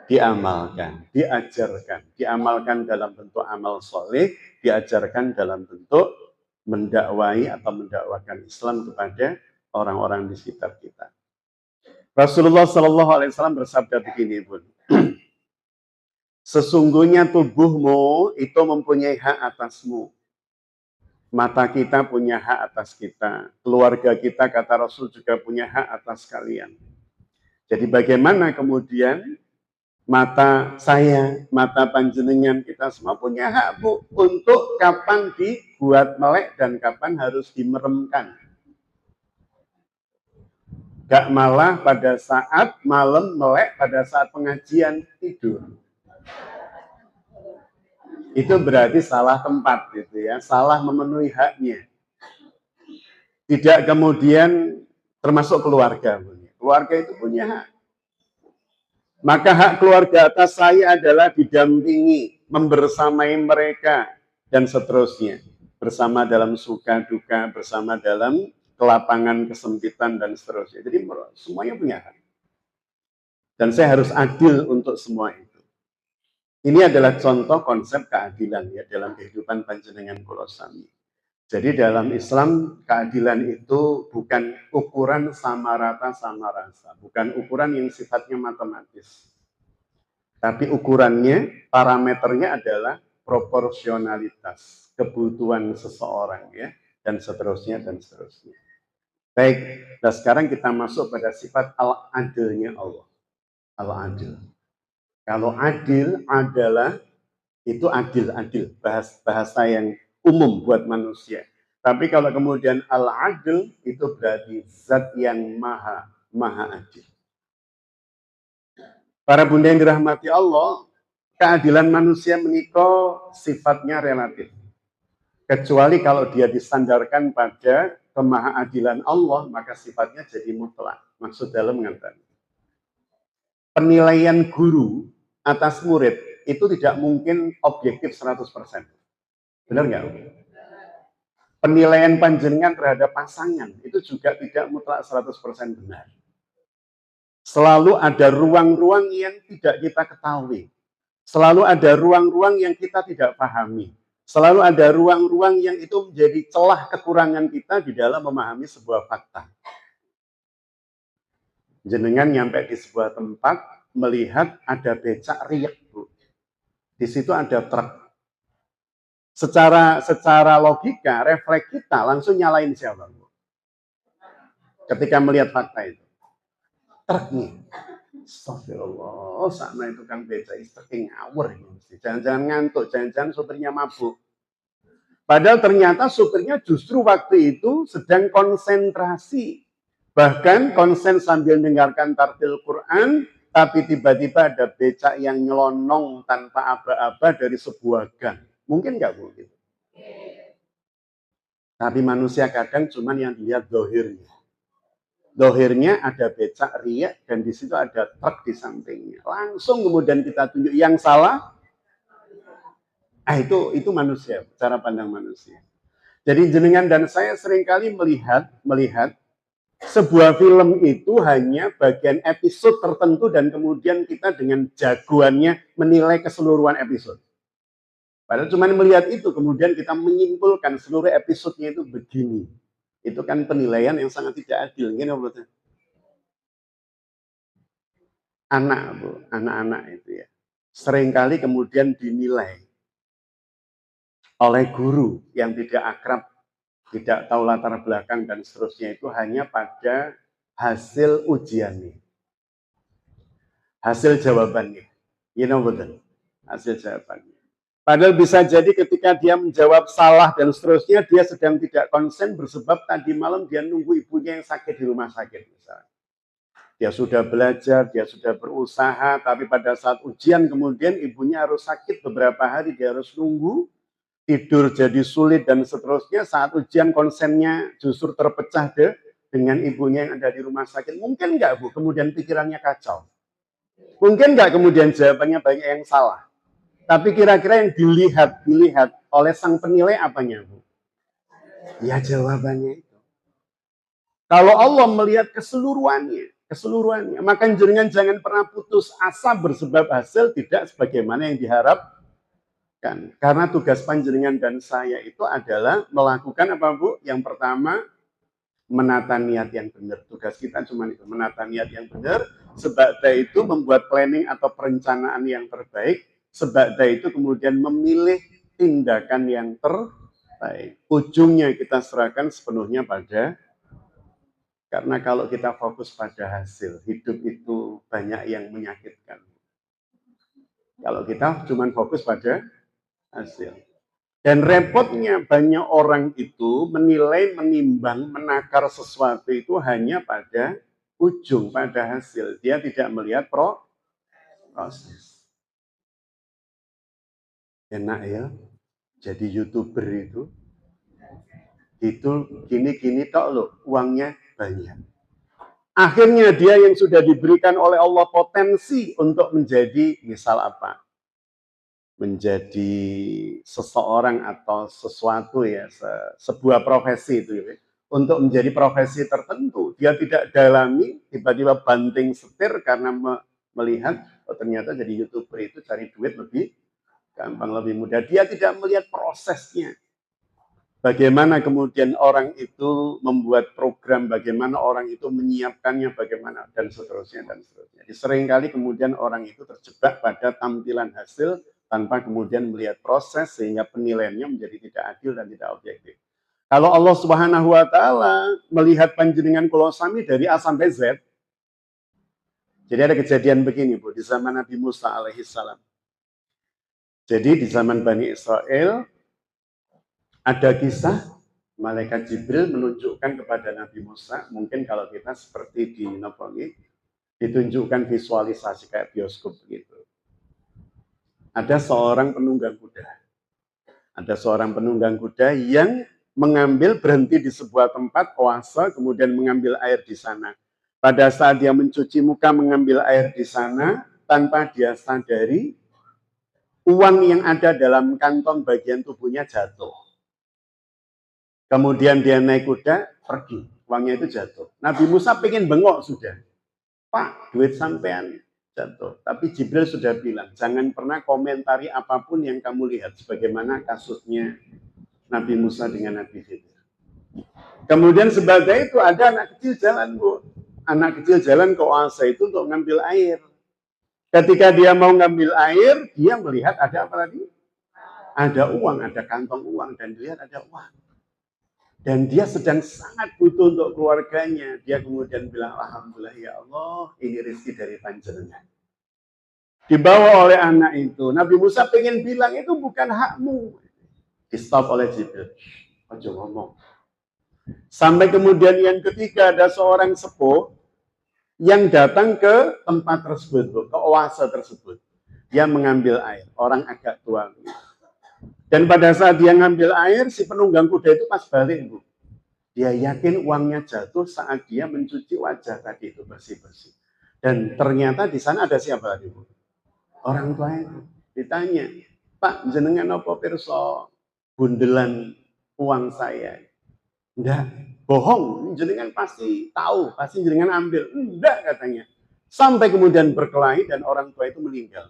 diamalkan, diajarkan. Diamalkan dalam bentuk amal soleh, diajarkan dalam bentuk mendakwai atau mendakwakan Islam kepada orang-orang di sekitar kita. Rasulullah SAW bersabda begini, Bun. Sesungguhnya tubuhmu itu mempunyai hak atasmu. Mata kita punya hak atas kita. Keluarga kita, kata Rasul, juga punya hak atas kalian. Jadi bagaimana kemudian mata saya, mata panjenengan, kita semua punya hak, Bu, untuk kapan dibuat melek dan kapan harus dimeremkan. Gak malah pada saat malam melek, pada saat pengajian tidur. Itu berarti salah tempat, gitu ya, salah memenuhi haknya. Tidak kemudian termasuk keluarga. Keluarga itu punya hak. Maka hak keluarga atas saya adalah didampingi, membersamai mereka, dan seterusnya. Bersama dalam suka duka, bersama dalam kelapangan, kesempitan, dan seterusnya. Jadi semuanya punya hak. Dan saya harus adil untuk semua itu. Ini adalah contoh konsep keadilan ya dalam kehidupan panjenengan kula sami. Jadi dalam Islam keadilan itu bukan ukuran sama rata sama rasa, bukan ukuran yang sifatnya matematis. Tapi ukurannya, parameternya adalah proporsionalitas kebutuhan seseorang ya, dan seterusnya dan seterusnya. Baik, nah sekarang kita masuk pada sifat al-adilnya Allah. Al-adil. Kalau adil adalah itu adil, bahasa yang umum buat manusia. Tapi kalau kemudian al-adil itu berarti zat yang maha adil. Para bunda yang dirahmati Allah, keadilan manusia menika sifatnya relatif. Kecuali kalau dia disandarkan pada kemahaadilan Allah, maka sifatnya jadi mutlak. Maksud dalam mengatakan, penilaian guru atas murid itu tidak mungkin objektif 100%. Benar nggak? Penilaian panjenengan terhadap pasangan itu juga tidak mutlak 100% benar. Selalu ada ruang-ruang yang tidak kita ketahui. Selalu ada ruang-ruang yang kita tidak pahami. Selalu ada ruang-ruang yang itu menjadi celah kekurangan kita di dalam memahami sebuah fakta. Jenengan nyampe di sebuah tempat, melihat ada becak riak, Bu. Di situ ada truk. Secara logika, refleks kita langsung nyalain siapa, Bu? Ketika melihat fakta itu. Truknya. Astagfirullah, sama itu kan becak istri ngawur. Jangan-jangan ngantuk, jangan-jangan supirnya mabuk. Padahal ternyata supirnya justru waktu itu sedang konsentrasi. Bahkan konsen sambil mendengarkan tartil Quran, tapi tiba-tiba ada becak yang nyelonong tanpa aba-aba dari sebuah gang. Mungkin nggak mungkin? Tapi manusia kadang cuman yang dilihat dohirnya. Dohirnya ada becak riak dan di situ ada truk di sampingnya. Langsung kemudian kita tunjuk yang salah. Itu manusia, cara pandang manusia. Jadi jenengan dan saya seringkali melihat Sebuah film itu hanya bagian episode tertentu dan kemudian kita dengan jagoannya menilai keseluruhan episode. Padahal cuma melihat itu, kemudian kita menyimpulkan seluruh episodenya itu begini. Itu kan penilaian yang sangat tidak adil. Gini, anak-anak itu ya. Seringkali kemudian dinilai oleh guru yang tidak akrab, tidak tahu latar belakang dan seterusnya itu hanya pada hasil ujiannya, hasil jawabannya. Betul? Hasil jawabannya. Padahal bisa jadi ketika dia menjawab salah dan seterusnya, dia sedang tidak konsen bersebab tadi malam dia nunggu ibunya yang sakit di rumah sakit misalnya. Dia sudah belajar, dia sudah berusaha, tapi pada saat ujian kemudian ibunya harus sakit beberapa hari, dia harus nunggu, tidur jadi sulit dan seterusnya. Saat ujian konsennya justru terpecah dengan ibunya yang ada di rumah sakit. Mungkin enggak, Bu, kemudian pikirannya kacau. Mungkin enggak kemudian jawabannya banyak yang salah. Tapi kira-kira yang dilihat oleh sang penilai apanya, Bu? Ya jawabannya itu. Kalau Allah melihat keseluruhannya, maka jenengan jangan pernah putus asa bersebab hasil tidak sebagaimana yang diharapkan. Karena tugas panjenengan dan saya itu adalah melakukan apa, Bu? Yang pertama, menata niat yang benar. Tugas kita cuma itu, menata niat yang benar. Sebab itu membuat planning atau perencanaan yang terbaik. Sebab itu kemudian memilih tindakan yang terbaik. Ujungnya kita serahkan sepenuhnya pada, karena kalau kita fokus pada hasil, hidup itu banyak yang menyakitkan. Kalau kita cuma fokus pada hasil. Dan repotnya banyak orang itu menilai, menimbang, menakar sesuatu itu hanya pada ujung, pada hasil. Dia tidak melihat proses. Enak ya, jadi YouTuber itu gini-gini tok loh, uangnya banyak. Akhirnya dia yang sudah diberikan oleh Allah potensi untuk menjadi, misal apa? Menjadi seseorang atau sesuatu ya, sebuah profesi itu ya. Untuk menjadi profesi tertentu, dia tidak dalami, tiba-tiba banting setir karena melihat, oh ternyata jadi YouTuber itu cari duit lebih gampang, lebih mudah. Dia tidak melihat prosesnya. Bagaimana kemudian orang itu membuat program, bagaimana orang itu menyiapkannya, bagaimana, dan seterusnya, dan seterusnya. Jadi seringkali kemudian orang itu terjebak pada tampilan hasil tanpa kemudian melihat proses, sehingga penilaiannya menjadi tidak adil dan tidak objektif. Kalau Allah Subhanahu wa Ta'ala melihat panjenengan kula sami dari A sampai Z, jadi ada kejadian begini, Bu, di zaman Nabi Musa alaihissalam. Jadi di zaman Bani Israel, ada kisah malaikat Jibril menunjukkan kepada Nabi Musa, mungkin kalau kita seperti di Nopongi, ditunjukkan visualisasi kayak bioskop begitu. Ada seorang penunggang kuda. Ada seorang penunggang kuda yang mengambil, berhenti di sebuah tempat oase, kemudian mengambil air di sana. Pada saat dia mencuci muka, mengambil air di sana, tanpa dia sadari, uang yang ada dalam kantong bagian tubuhnya jatuh. Kemudian dia naik kuda, pergi. Uangnya itu jatuh. Nabi Musa pengen bengok sudah. Pak, duit sampean jatuh. Tapi Jibril sudah bilang, jangan pernah komentari apapun yang kamu lihat. Sebagaimana kasusnya Nabi Musa dengan Nabi Khidir. Kemudian sebagai itu ada anak kecil jalan, Bu. Anak kecil jalan ke oase itu untuk ngambil air. Ketika dia mau ngambil air, dia melihat ada apa tadi? Ada uang, ada kantong uang. Dan dilihat ada uang. Dan dia sedang sangat butuh untuk keluarganya. Dia kemudian bilang, alhamdulillah ya Allah, ini rezeki dari panjenengan. Dibawa oleh anak itu. Nabi Musa pengen bilang, itu bukan hakmu. Di stop oleh Jibril. Ojo ngomong. Sampai kemudian yang ketiga, ada seorang sepuh yang datang ke tempat tersebut, ke oase tersebut. Dia mengambil air. Orang agak tua. Dan pada saat dia ngambil air, si penunggang kuda itu pas balik, Bu. Dia yakin uangnya jatuh saat dia mencuci wajah tadi itu bersih-bersih. Dan ternyata di sana ada siapa tadi, Bu? Orang tua itu. Ditanya, Pak, jenengan apa pirsa bundelan uang saya? Enggak, Bohong, jenengan pasti tahu, pasti jenengan ambil. Enggak katanya. Sampai kemudian berkelahi dan orang tua itu meninggal.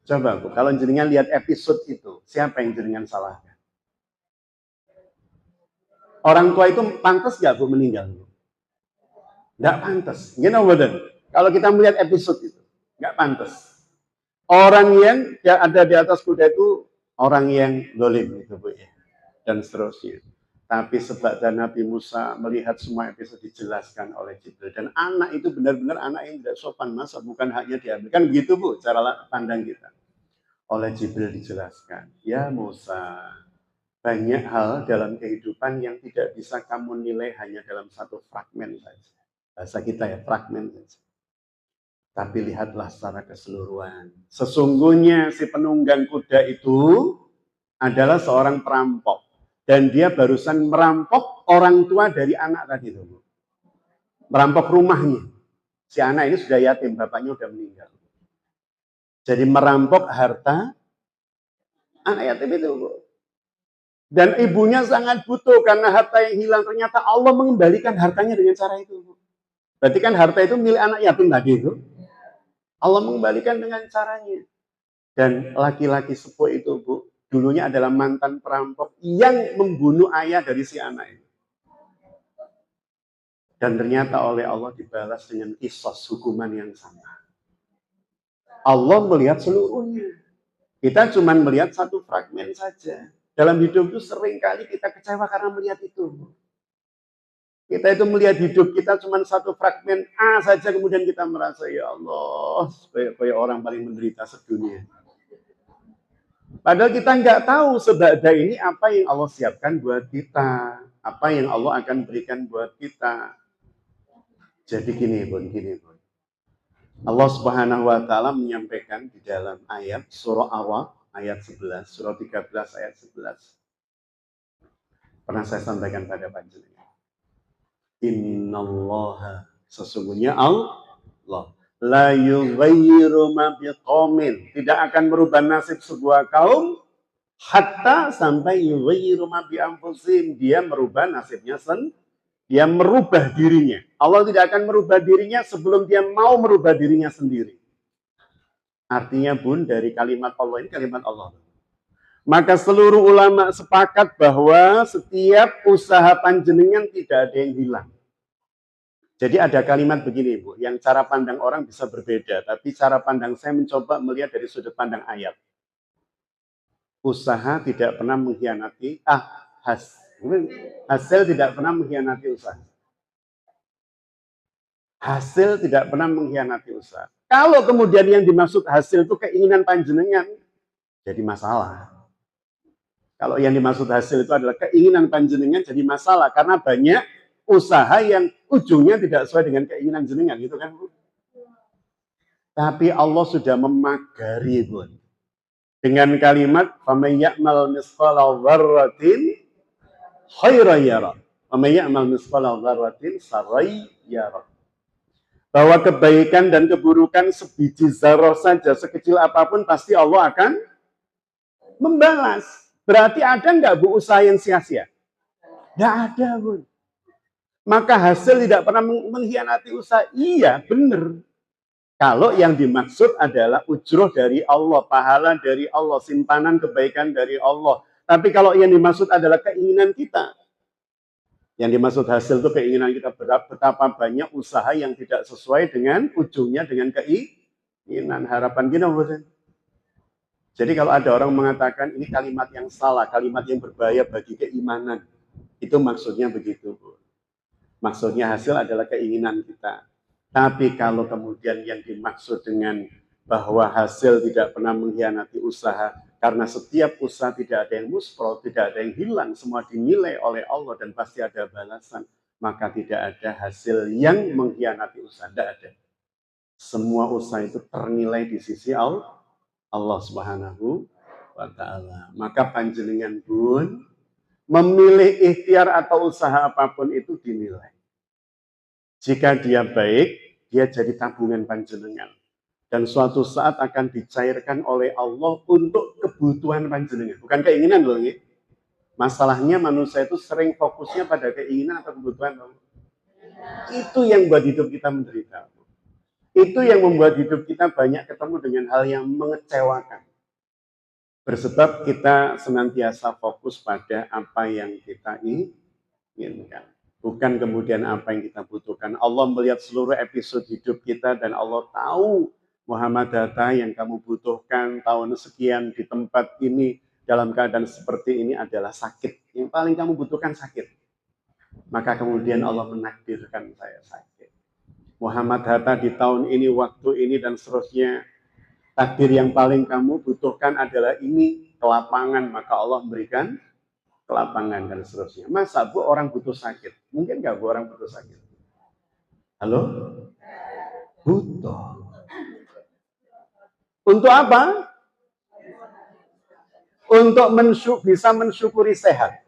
Coba Bu, kalau jenengan lihat episode itu, siapa yang jenengan salahkan? Orang tua itu pantas gak Bu meninggal? Nggak pantas. You know what? Kalau kita melihat episode itu, nggak pantas. Orang yang ada di atas kuda itu orang yang dolim itu Bu ya, dan seterusnya. Tapi sebab Nabi Musa melihat semua episode dijelaskan oleh Jibril, dan anak itu benar-benar anak yang tidak sopan, masa bukan haknya diambil. Kan begitu Bu cara pandang kita. Oleh Jibril dijelaskan, ya Musa, banyak hal dalam kehidupan yang tidak bisa kamu nilai hanya dalam satu fragmen saja. Bahasa kita ya, fragmen saja. Tapi lihatlah secara keseluruhan. Sesungguhnya si penunggang kuda itu adalah seorang perampok. Dan dia barusan merampok orang tua dari anak tadi itu. Merampok rumahnya. Si anak ini sudah yatim, bapaknya sudah meninggal. Jadi merampok harta anak yatim itu. Dan ibunya sangat butuh karena harta yang hilang. Ternyata Allah mengembalikan hartanya dengan cara itu. Berarti kan harta itu milik anak yatim tadi itu. Allah mengembalikan dengan caranya. Dan laki-laki sepuh itu Bu, dulunya adalah mantan perampok yang membunuh ayah dari si anak itu. Dan ternyata oleh Allah dibalas dengan kisos hukuman yang sama. Allah melihat seluruhnya. Kita cuma melihat satu fragmen saja. Dalam hidup itu seringkali kita kecewa karena melihat itu. Kita itu melihat hidup kita cuma satu fragmen A saja, kemudian kita merasa, ya Allah, kayak orang paling menderita sedunia. Padahal kita nggak tahu sebada ini apa yang Allah siapkan buat kita. Apa yang Allah akan berikan buat kita. Jadi gini Bun. Allah Subhanahu wa Ta'ala menyampaikan di dalam ayat surah awal, ayat 11, surah 13, ayat 11. Pernah saya sampaikan pada panjenengan. Innallaha, sesungguhnya Allah la yughayyiru ma biqaumin, tidak akan merubah nasib sebuah kaum hatta sampai yughayyiru ma bi anfusihim, dia merubah nasibnya sendiri. Dia merubah dirinya. Allah tidak akan merubah dirinya sebelum dia mau merubah dirinya sendiri. Artinya Bun, dari kalimat Allah ini kalimat Allah. Maka seluruh ulama sepakat bahwa setiap usaha panjenengan tidak ada yang hilang. Jadi ada kalimat begini Bu, yang cara pandang orang bisa berbeda. Tapi cara pandang saya mencoba melihat dari sudut pandang ayat. Usaha tidak pernah mengkhianati, hasil tidak pernah mengkhianati usaha. Hasil tidak pernah mengkhianati usaha. Kalau kemudian yang dimaksud hasil itu keinginan panjenengan, jadi masalah. Kalau yang dimaksud hasil itu adalah keinginan panjenengan, jadi masalah. Karena banyak usaha yang ujungnya tidak sesuai dengan keinginan jenengan, gitu kan Bu? Tapi Allah sudah memagari Bu. Dengan kalimat, فَمَنْ يَعْمَلْ مِثْقَالَ ذَرَّةٍ خَيْرًا يَرَهُ وَمَنْ يَعْمَلْ مِثْقَالَ ذَرَّةٍ شَرًّا يَرَهُ. Bahwa kebaikan dan keburukan sebiji zarah saja, sekecil apapun, pasti Allah akan membalas. Berarti ada nggak Bu usaha yang sia-sia? Nggak ada Bu. Maka hasil tidak pernah mengkhianati usaha. Iya, benar. Kalau yang dimaksud adalah ujroh dari Allah, pahala dari Allah, simpanan kebaikan dari Allah. Tapi kalau yang dimaksud adalah keinginan kita, yang dimaksud hasil itu keinginan kita, betapa banyak usaha yang tidak sesuai dengan ujungnya, dengan keinginan, harapan kita. Jadi kalau ada orang mengatakan ini kalimat yang salah, kalimat yang berbahaya bagi keimanan, itu maksudnya begitu Bu. Maksudnya hasil adalah keinginan kita. Tapi kalau kemudian yang dimaksud dengan bahwa hasil tidak pernah mengkhianati usaha, karena setiap usaha tidak ada yang musprol, tidak ada yang hilang, semua dinilai oleh Allah dan pasti ada balasan, maka tidak ada hasil yang mengkhianati usaha, tidak ada. Semua usaha itu ternilai di sisi Allah Subhanahu wa Ta'ala. Maka panjenengan Bun, memilih ikhtiar atau usaha apapun itu dinilai. Jika dia baik, dia jadi tabungan panjenengan. Dan suatu saat akan dicairkan oleh Allah untuk kebutuhan panjenengan. Bukan keinginan loh. Ya. Masalahnya manusia itu sering fokusnya pada keinginan atau kebutuhan. Itu yang buat hidup kita menderita. Itu yang membuat hidup kita banyak ketemu dengan hal yang mengecewakan. Bersebab kita senantiasa fokus pada apa yang kita inginkan. Bukan kemudian apa yang kita butuhkan. Allah melihat seluruh episode hidup kita dan Allah tahu Muhammad Hatta yang kamu butuhkan tahun sekian di tempat ini dalam keadaan seperti ini adalah sakit. Yang paling kamu butuhkan sakit. Maka kemudian Allah menakdirkan saya sakit. Muhammad Hatta di tahun ini, waktu ini dan seterusnya. Takdir yang paling kamu butuhkan adalah ini, kelapangan. Maka Allah memberikan kelapangan dan seterusnya. Masa Bu orang butuh sakit? Mungkin nggak Bu orang butuh sakit? Halo? Butuh. Untuk apa? Untuk bisa mensyukuri sehat.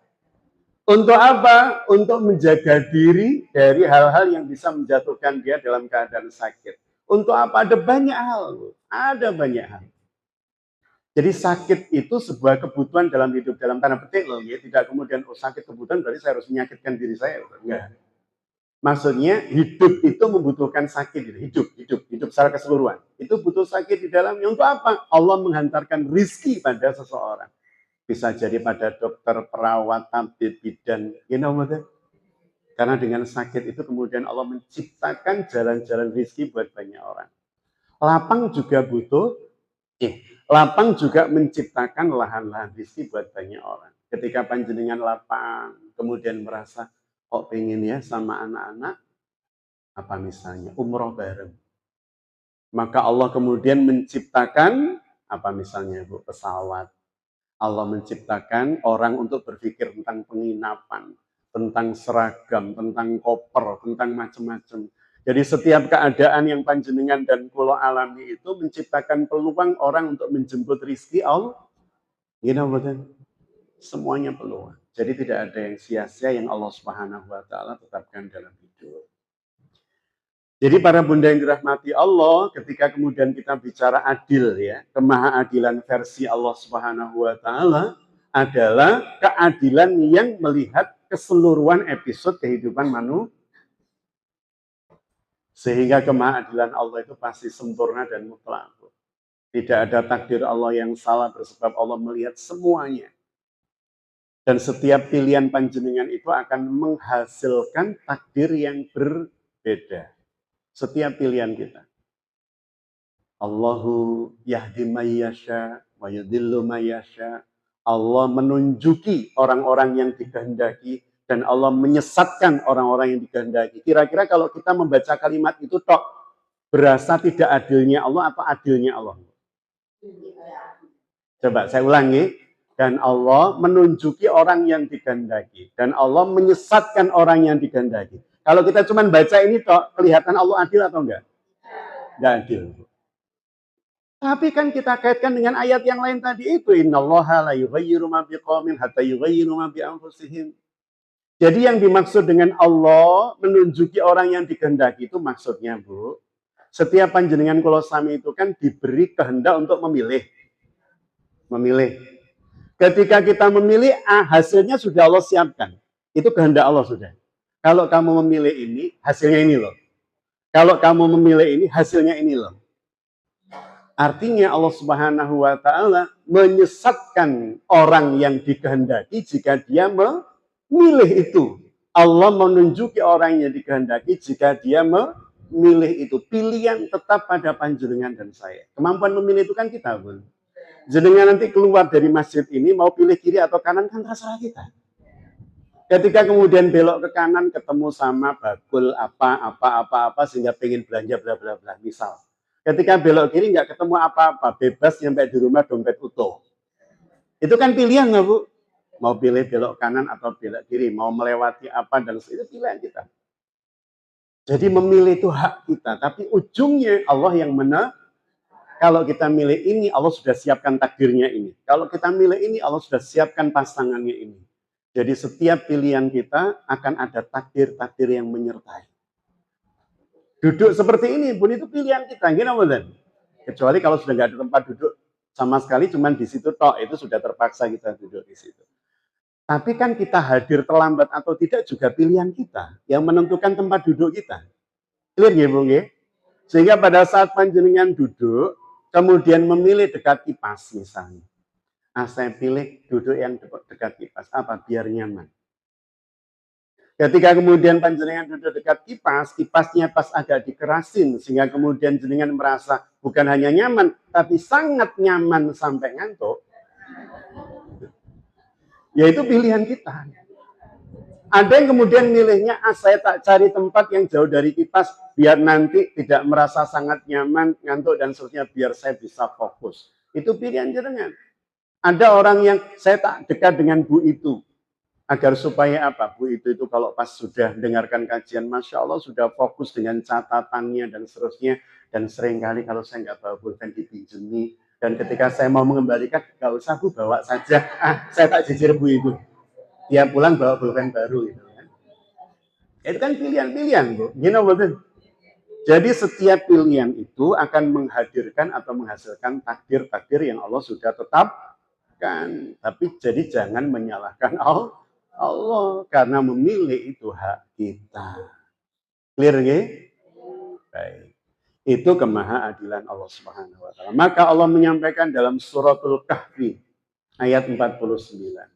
Untuk apa? Untuk menjaga diri dari hal-hal yang bisa menjatuhkan dia dalam keadaan sakit. Untuk apa? Ada banyak hal. Ada banyak hal. Jadi sakit itu sebuah kebutuhan dalam hidup, dalam tanda petik loh, ya. Tidak kemudian sakit kebutuhan berarti saya harus menyakitkan diri saya. Enggak. Maksudnya hidup itu membutuhkan sakit, hidup secara keseluruhan. Itu butuh sakit di dalamnya. Untuk apa? Allah menghantarkan rizki pada seseorang. Bisa jadi pada dokter, perawat, tabib, bidan, karena dengan sakit itu kemudian Allah menciptakan jalan-jalan rizki buat banyak orang. Lapang juga butuh, lapang juga menciptakan lahan-lahan rizki buat banyak orang. Ketika panjenengan lapang, kemudian merasa, kok pengen ya sama anak-anak, apa misalnya, umroh bareng. Maka Allah kemudian menciptakan, apa misalnya Bu, pesawat. Allah menciptakan orang untuk berpikir tentang penginapan, tentang seragam, tentang koper, tentang macam-macam. Jadi setiap keadaan yang panjenengan dan kula alami itu menciptakan peluang orang untuk menjemput rizki Allah. Semuanya peluang. Jadi tidak ada yang sia-sia yang Allah Subhanahu wa taala tetapkan dalam hidup. Jadi para bunda yang dirahmati Allah, ketika kemudian kita bicara adil ya, kemahaadilan versi Allah Subhanahu wa taala adalah keadilan yang melihat keseluruhan episode kehidupan manusia. Sehingga kemahaadilan Allah itu pasti sempurna dan mutlak. Tidak ada takdir Allah yang salah bersebab Allah melihat semuanya. Dan setiap pilihan panjenengan itu akan menghasilkan takdir yang berbeda. Setiap pilihan kita. Allahu yahdi mayyasha wa yudhillu mayyasha. Allah menunjuki orang-orang yang dikehendaki dan Allah menyesatkan orang-orang yang dikehendaki. Kira-kira kalau kita membaca kalimat itu tok, berasa tidak adilnya Allah atau adilnya Allah? Coba saya ulangi. Dan Allah menunjuki orang yang dikehendaki dan Allah menyesatkan orang yang dikehendaki. Kalau kita cuma baca ini tok, kelihatan Allah adil atau enggak? Enggak adil. Tapi kan kita kaitkan dengan ayat yang lain tadi itu, innallaha la yughayyiru ma biqaumin hatta yughayyiru ma bi anfusihim. Jadi yang dimaksud dengan Allah menunjuki orang yang dikehendaki itu maksudnya, Bu, setiap panjenengan kula sami itu kan diberi kehendak untuk memilih. Ketika kita memilih, hasilnya sudah Allah siapkan. Itu kehendak Allah sudah. Kalau kamu memilih ini, hasilnya ini loh. Kalau kamu memilih ini, hasilnya ini loh. Artinya Allah Subhanahu wa taala menyesatkan orang yang dikehendaki jika dia memilih itu. Allah menunjuki orang yang dikehendaki jika dia memilih itu. Pilihan tetap pada panjenengan dan saya. Kemampuan memilih itu kan kita, Bu. Jenengan nanti keluar dari masjid ini mau pilih kiri atau kanan kan terserah kita. Ketika kemudian belok ke kanan ketemu sama bakul apa sehingga pengen belanja bla bla bla misal. Ketika belok kiri nggak ketemu apa-apa, bebas nyampe di rumah dompet utuh. Itu kan pilihan nggak Bu? Mau pilih belok kanan atau belok kiri, mau melewati apa dan itu pilihan kita. Jadi memilih itu hak kita, tapi ujungnya Allah yang menentukan. Kalau kita milih ini, Allah sudah siapkan takdirnya ini. Kalau kita milih ini, Allah sudah siapkan pasangannya ini. Jadi setiap pilihan kita akan ada takdir-takdir yang menyertai. Duduk seperti ini pun itu pilihan kita. Kecuali kalau sudah nggak ada tempat duduk sama sekali, cuman di situ tok, itu sudah terpaksa kita duduk di situ. Tapi kan kita hadir terlambat atau tidak juga pilihan kita yang menentukan tempat duduk kita. Clear nggih, Bu nggih? Sehingga pada saat panjenengan duduk, kemudian memilih dekat kipas misalnya. Saya pilih duduk yang dekat kipas. Apa? Biar nyaman. Ketika kemudian panjenengan duduk dekat kipas, kipasnya pas agak dikerasin, sehingga kemudian jenengan merasa bukan hanya nyaman, tapi sangat nyaman sampai ngantuk. Yaitu pilihan kita. Ada yang kemudian milihnya, saya tak cari tempat yang jauh dari kipas, biar nanti tidak merasa sangat nyaman, ngantuk, dan seterusnya, biar saya bisa fokus. Itu pilihan jenengan. Ada orang yang, saya tak dekat dengan bu itu, agar supaya apa? Bu itu kalau pas sudah dengarkan kajian, Masya Allah sudah fokus dengan catatannya dan seterusnya. Dan seringkali kalau saya nggak bawa pulpen dipinjemi. Dan ketika saya mau mengembalikan, nggak usah Bu, bawa saja. Saya tak jijir Bu itu. Dia pulang bawa pulpen baru gitu kan. Itu kan pilihan-pilihan Bu. You know what? Jadi setiap pilihan itu akan menghadirkan atau menghasilkan takdir-takdir yang Allah sudah tetapkan. Tapi jadi jangan menyalahkan Allah karena memilih itu hak kita. Clear nggih? Baik. Itu kemahaadilan Allah Subhanahu wa taala. Maka Allah menyampaikan dalam suratul Kahfi ayat 49.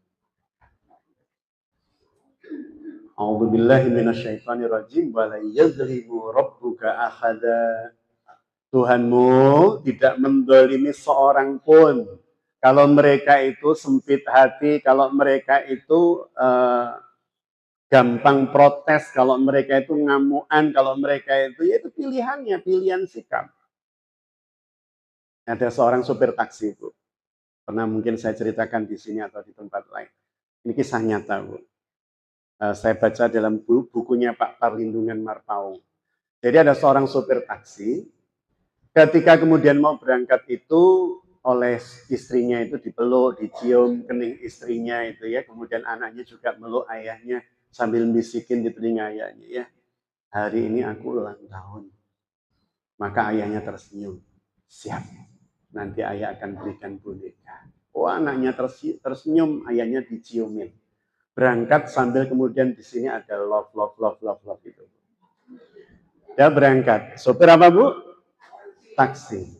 A'udzu billahi minasyaitonir rajim wa la yadzlimu rabbuka ahada. Tuhanmu tidak mendolimi seorang pun. Kalau mereka itu sempit hati, kalau mereka itu gampang protes, kalau mereka itu ngamuan, kalau mereka itu, ya itu pilihannya, pilihan sikap. Ada seorang supir taksi, Bu. Pernah mungkin saya ceritakan di sini atau di tempat lain. Ini kisah nyata, Bu. Saya baca dalam bukunya Pak Parlindungan Marpaung. Jadi ada seorang supir taksi, ketika kemudian mau berangkat itu oleh istrinya itu dipeluk, dicium kening istrinya itu ya, kemudian anaknya juga meluk ayahnya sambil bisikin di telinga ayahnya ya, hari ini aku ulang tahun. Maka ayahnya tersenyum, siap, nanti ayah akan berikan boneka. Oh, anaknya tersenyum, ayahnya diciumin. Berangkat sambil kemudian di sini ada love itu. Ya berangkat. Sopir apa Bu? Taksi.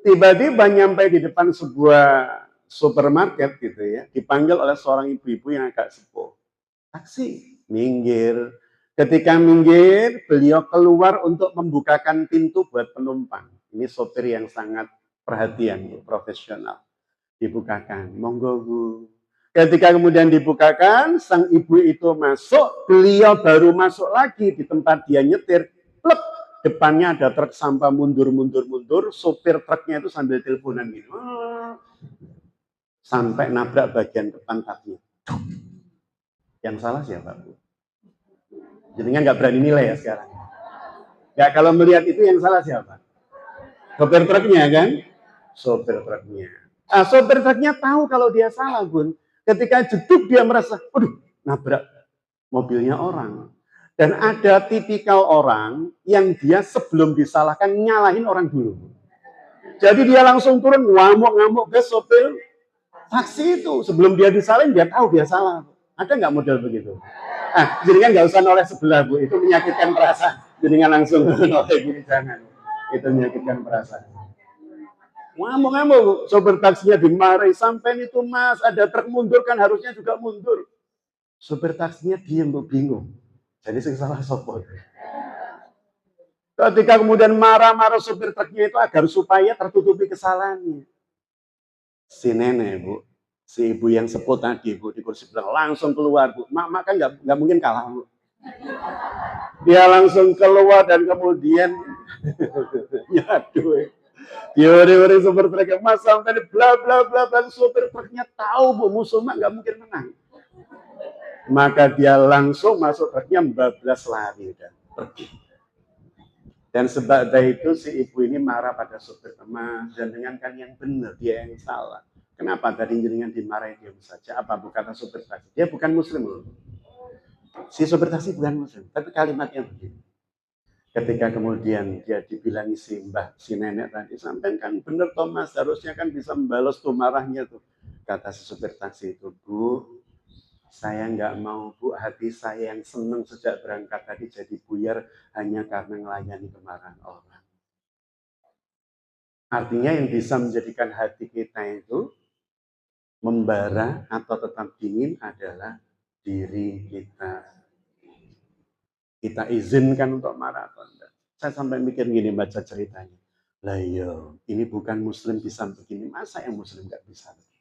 Tiba-tiba nyampe di depan sebuah supermarket gitu ya, dipanggil oleh seorang ibu-ibu yang agak sepuh. Taksi, minggir. Ketika minggir, beliau keluar untuk membukakan pintu buat penumpang. Ini sopir yang sangat perhatian, Bu, profesional. Dibukakan, monggo Bu. Ketika kemudian dibukakan, sang ibu itu masuk, beliau baru masuk lagi di tempat dia nyetir, plep, depannya ada truk sampah mundur, sopir truknya itu sambil teleponan gitu. Sampai nabrak bagian depan truknya. Yang salah siapa, Bu? Jenengan nggak berani nilai ya sekarang. Ya kalau melihat itu yang salah siapa? Sopir truknya kan? Sopir truknya. Sopir truknya tahu kalau dia salah, Bun. Ketika jeduk dia merasa, aduh, nabrak mobilnya orang. Dan ada tipikal orang yang dia sebelum disalahkan nyalahin orang dulu. Jadi dia langsung turun ngamuk-ngamuk ke sopir taksi itu. Sebelum dia disalahin dia tahu dia salah. Ada nggak model begitu? Jadi kan nggak usah noleh sebelah Bu, itu menyakitkan perasaan. Jadi kan langsung noleh gini jangan. Itu menyakitkan perasaan. Ngamuk-ngamuk, sopir taksinya dimarahi, sampai itu Mas, ada truk mundur kan harusnya juga mundur. Sopir taksinya diam, bingung. Jadi sing salah sopir. Ketika kemudian marah-marah sopir truknya itu agar supaya tertutupi kesalahannya. Si nenek Bu, si ibu yang sepuh tadi Bu di kursi belakang langsung keluar Bu. Mak kan nggak mungkin kalah Bu. Dia langsung keluar dan kemudian nyaduh. Teori sopir truknya Mas sampai bla bla bla dan sopir truknya tahu Bu musuh mak nggak mungkin menang. Maka dia langsung masuk truknya bablas lari dan pergi. Dan sebab dari itu si ibu ini marah pada sopir Mas, jangan kan yang benar, dia yang salah. Kenapa tadi jenengan dimarahin diam saja? Apa bukan sopir taksi? Dia bukan muslim loh. Si sopir taksi bukan muslim, tapi kalimatnya begini. Ketika kemudian dia dibilangi si mbah, si nenek tadi, sampai kan benar Thomas, harusnya kan bisa membalas tuh marahnya tuh. Kata si supir taksi itu, Bu, Saya nggak mau Bu, hati saya yang senang sejak berangkat tadi jadi buyar hanya karena melayani kemarahan orang. Artinya yang bisa menjadikan hati kita itu membara atau tetap dingin adalah diri kita. Kita izinkan untuk marah atau enggak. Saya sampai mikir gini baca ceritanya. Lah iya, ini bukan muslim bisa begini, masa yang muslim nggak bisa begini?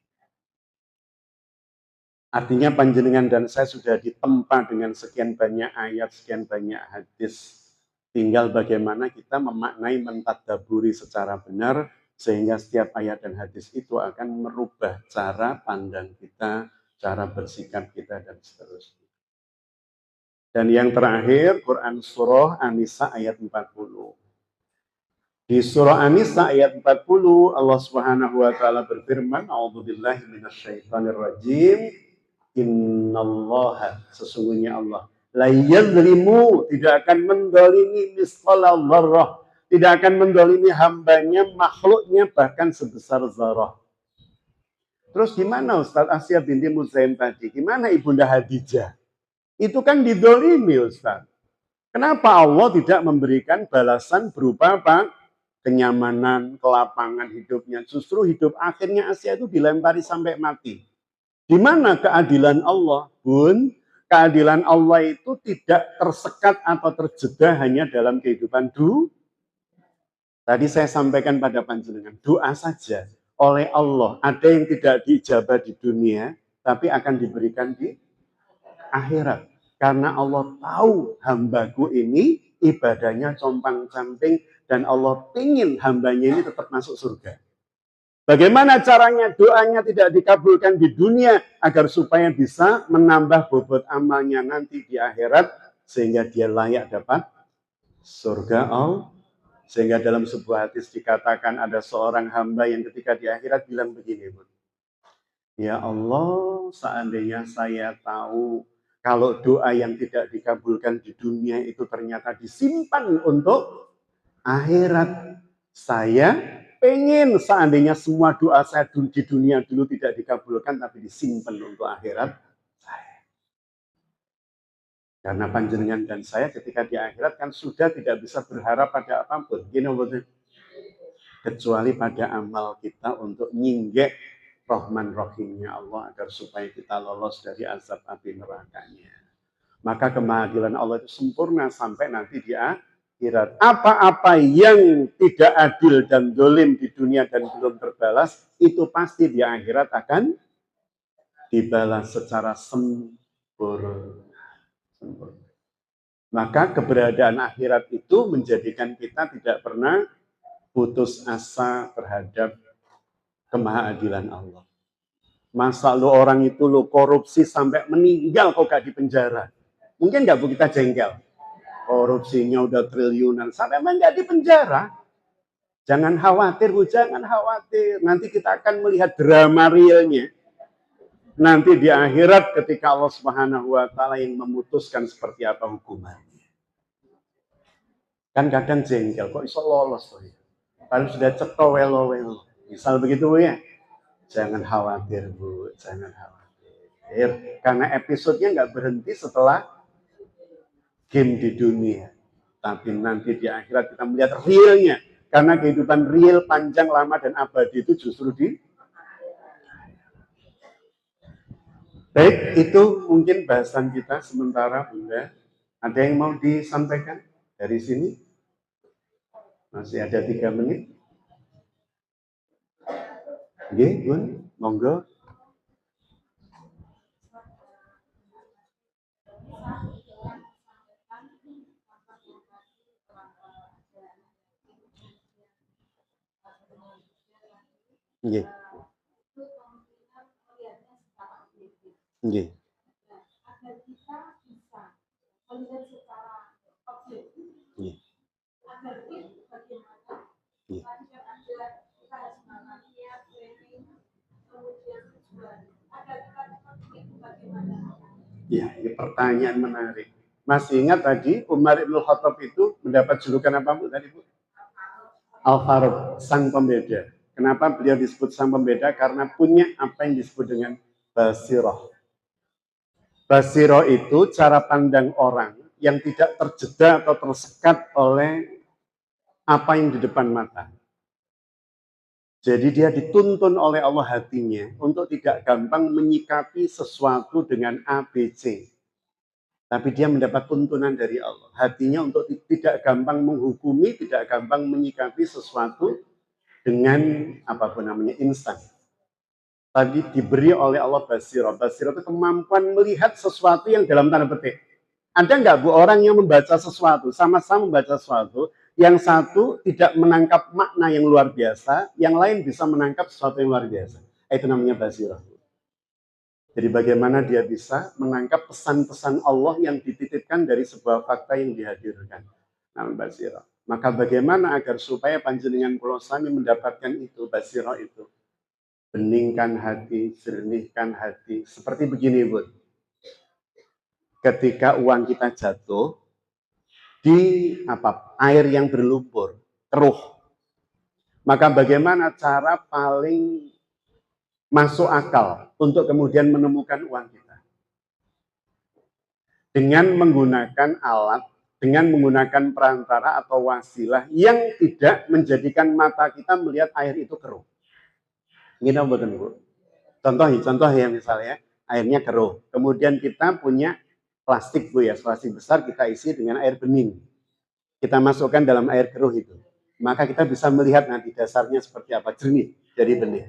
Artinya panjenengan dan saya sudah ditempa dengan sekian banyak ayat, sekian banyak hadis. Tinggal bagaimana kita memaknai, mentadaburi secara benar, sehingga setiap ayat dan hadis itu akan merubah cara pandang kita, cara bersikap kita, dan seterusnya. Dan yang terakhir, Quran Surah An-Nisa ayat 40. Di surah An-Nisa ayat 40, Allah Subhanahu wa taala berfirman, "A'udzubillahi minasyaitonirrajim. Innallaha, sesungguhnya Allah, la yadzlimu, tidak akan mendolimi misqala dzarrah, tidak akan mendolimi hambanya, makhluknya bahkan sebesar zarah." Terus gimana Ustaz Asya binti Muzaim tadi? Gimana Ibunda Hadijah? Itu kan didolimi Ustaz. Kenapa Allah tidak memberikan balasan berupa apa? Kenyamanan, kelapangan hidupnya. Justru hidup akhirnya Asya itu dilempari sampai mati. Di mana keadilan Allah? Bun, keadilan Allah itu tidak tersekat atau terjeda hanya dalam kehidupan Tadi saya sampaikan pada panjenengan, doa saja oleh Allah. Ada yang tidak diijabah di dunia, tapi akan diberikan di akhirat. Karena Allah tahu hambaku ini ibadahnya compang-camping dan Allah ingin hambanya ini tetap masuk surga. Bagaimana caranya doanya tidak dikabulkan di dunia agar supaya bisa menambah bobot amalnya nanti di akhirat sehingga dia layak dapat surga Allah. Sehingga dalam sebuah hadis dikatakan ada seorang hamba yang ketika di akhirat bilang begini, ya Allah, seandainya saya tahu kalau doa yang tidak dikabulkan di dunia itu ternyata disimpan untuk akhirat, saya pengen seandainya semua doa saya di dunia dulu tidak dikabulkan tapi disimpan untuk akhirat saya. Karena panjenengan dan saya ketika di akhirat kan sudah tidak bisa berharap pada apapun. Gini, kecuali pada amal kita untuk nyinggek Rahman Rahimnya Allah agar supaya kita lolos dari azab api nerakanya. Maka kemahadilan Allah itu sempurna sampai nanti di akhirat. Apa-apa yang tidak adil dan dolim di dunia dan belum terbalas, itu pasti di akhirat akan dibalas secara sempurna. Maka keberadaan akhirat itu menjadikan kita tidak pernah putus asa terhadap kemahadilan Allah. Masa lu orang itu lu korupsi sampai meninggal kok gak di penjara? Mungkin gak Bu kita jengkel? Korupsinya udah triliunan sampai gak di penjara. Jangan khawatir Bu, jangan khawatir. Nanti kita akan melihat drama realnya. Nanti di akhirat ketika Allah Subhanahu wa taala yang memutuskan seperti apa hukumannya. Kan kadang jengkel, kok iso lolos tuh ya? Kalau sudah ceto welo-welo. Misal begitu Bu ya. Jangan khawatir Bu, jangan khawatir. Karena episodenya nggak berhenti setelah game di dunia. Tapi nanti di akhirat kita melihat realnya. Karena kehidupan real, panjang, lama, dan abadi itu justru di... Baik, itu mungkin bahasan kita sementara Bunda. Ada yang mau disampaikan dari sini? Masih ada 3 menit. Oke, Bun, monggo. Nggih. Nggih. Nggih. Ya, ini pertanyaan menarik. Masih ingat tadi Umar Ibn Khattab itu mendapat julukan apa Bu tadi Bu? Al-Faruq, sang pembeda. Kenapa beliau disebut sang pembeda? Karena punya apa yang disebut dengan basirah. Basiro itu cara pandang orang yang tidak terjeda atau tersekat oleh apa yang di depan mata. Jadi dia dituntun oleh Allah hatinya untuk tidak gampang menyikapi sesuatu dengan A, B, C. Tapi dia mendapat tuntunan dari Allah. Hatinya untuk tidak gampang menghukumi, tidak gampang menyikapi sesuatu dengan apapun namanya instan. Tadi diberi oleh Allah basirah. Basirah itu kemampuan melihat sesuatu yang dalam tanda petik. Ada nggak Bu orang yang membaca sesuatu, sama-sama membaca sesuatu, yang satu tidak menangkap makna yang luar biasa, yang lain bisa menangkap sesuatu yang luar biasa. Itu namanya basirah. Jadi bagaimana dia bisa menangkap pesan-pesan Allah yang dititipkan dari sebuah fakta yang dihadirkan. Namanya basirah. Maka bagaimana agar supaya panjenengan kula sami mendapatkan itu, basirah itu. Beningkan hati, jernihkan hati. Seperti begini, Bu. Ketika uang kita jatuh di air yang berlumpur, keruh. Maka bagaimana cara paling masuk akal untuk kemudian menemukan uang kita? Dengan menggunakan alat, dengan menggunakan perantara atau wasilah yang tidak menjadikan mata kita melihat air itu keruh. Gini betul, Bu. Contoh ya misalnya airnya keruh. Kemudian kita punya plastik, Bu ya, plastik besar kita isi dengan air bening. Kita masukkan dalam air keruh itu. Maka kita bisa melihat nanti dasarnya seperti apa, jernih dari benih.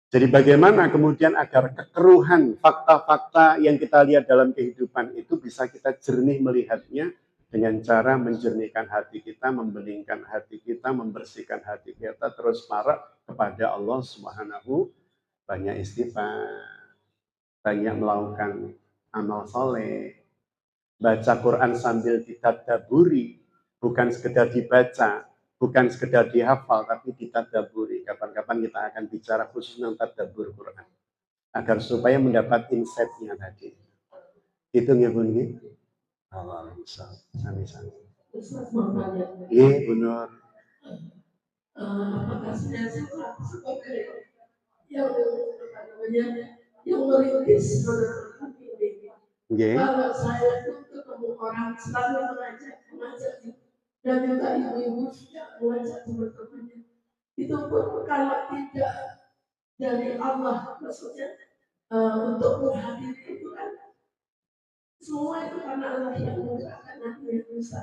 Jadi bagaimana kemudian agar kekeruhan fakta-fakta yang kita lihat dalam kehidupan itu bisa kita jernih melihatnya dengan cara menjernihkan hati kita, membeningkan hati kita, membersihkan hati kita, terus marah kepada Allah Subhanahu, banyak istighfar, banyak melakukan amal soleh, baca Quran sambil ditadaburi, bukan sekedar dibaca, bukan sekedar dihafal, tapi ditadaburi. Kapan-kapan kita akan bicara khusus tentang tadabur Quran, agar supaya mendapat insight-nya tadi. Itu ya Bun, sami-sami. Iya, benar. Apakah saya sebagai yang merintis kalau saya itu ketemu orang selalu mengajak dan juga ibu-ibu juga mengajak teman-temannya, itu pun kalau tidak dari Allah, maksudnya untuk menghadiri itu kan semua itu karena Allah yang menggerakkan hati yang bisa.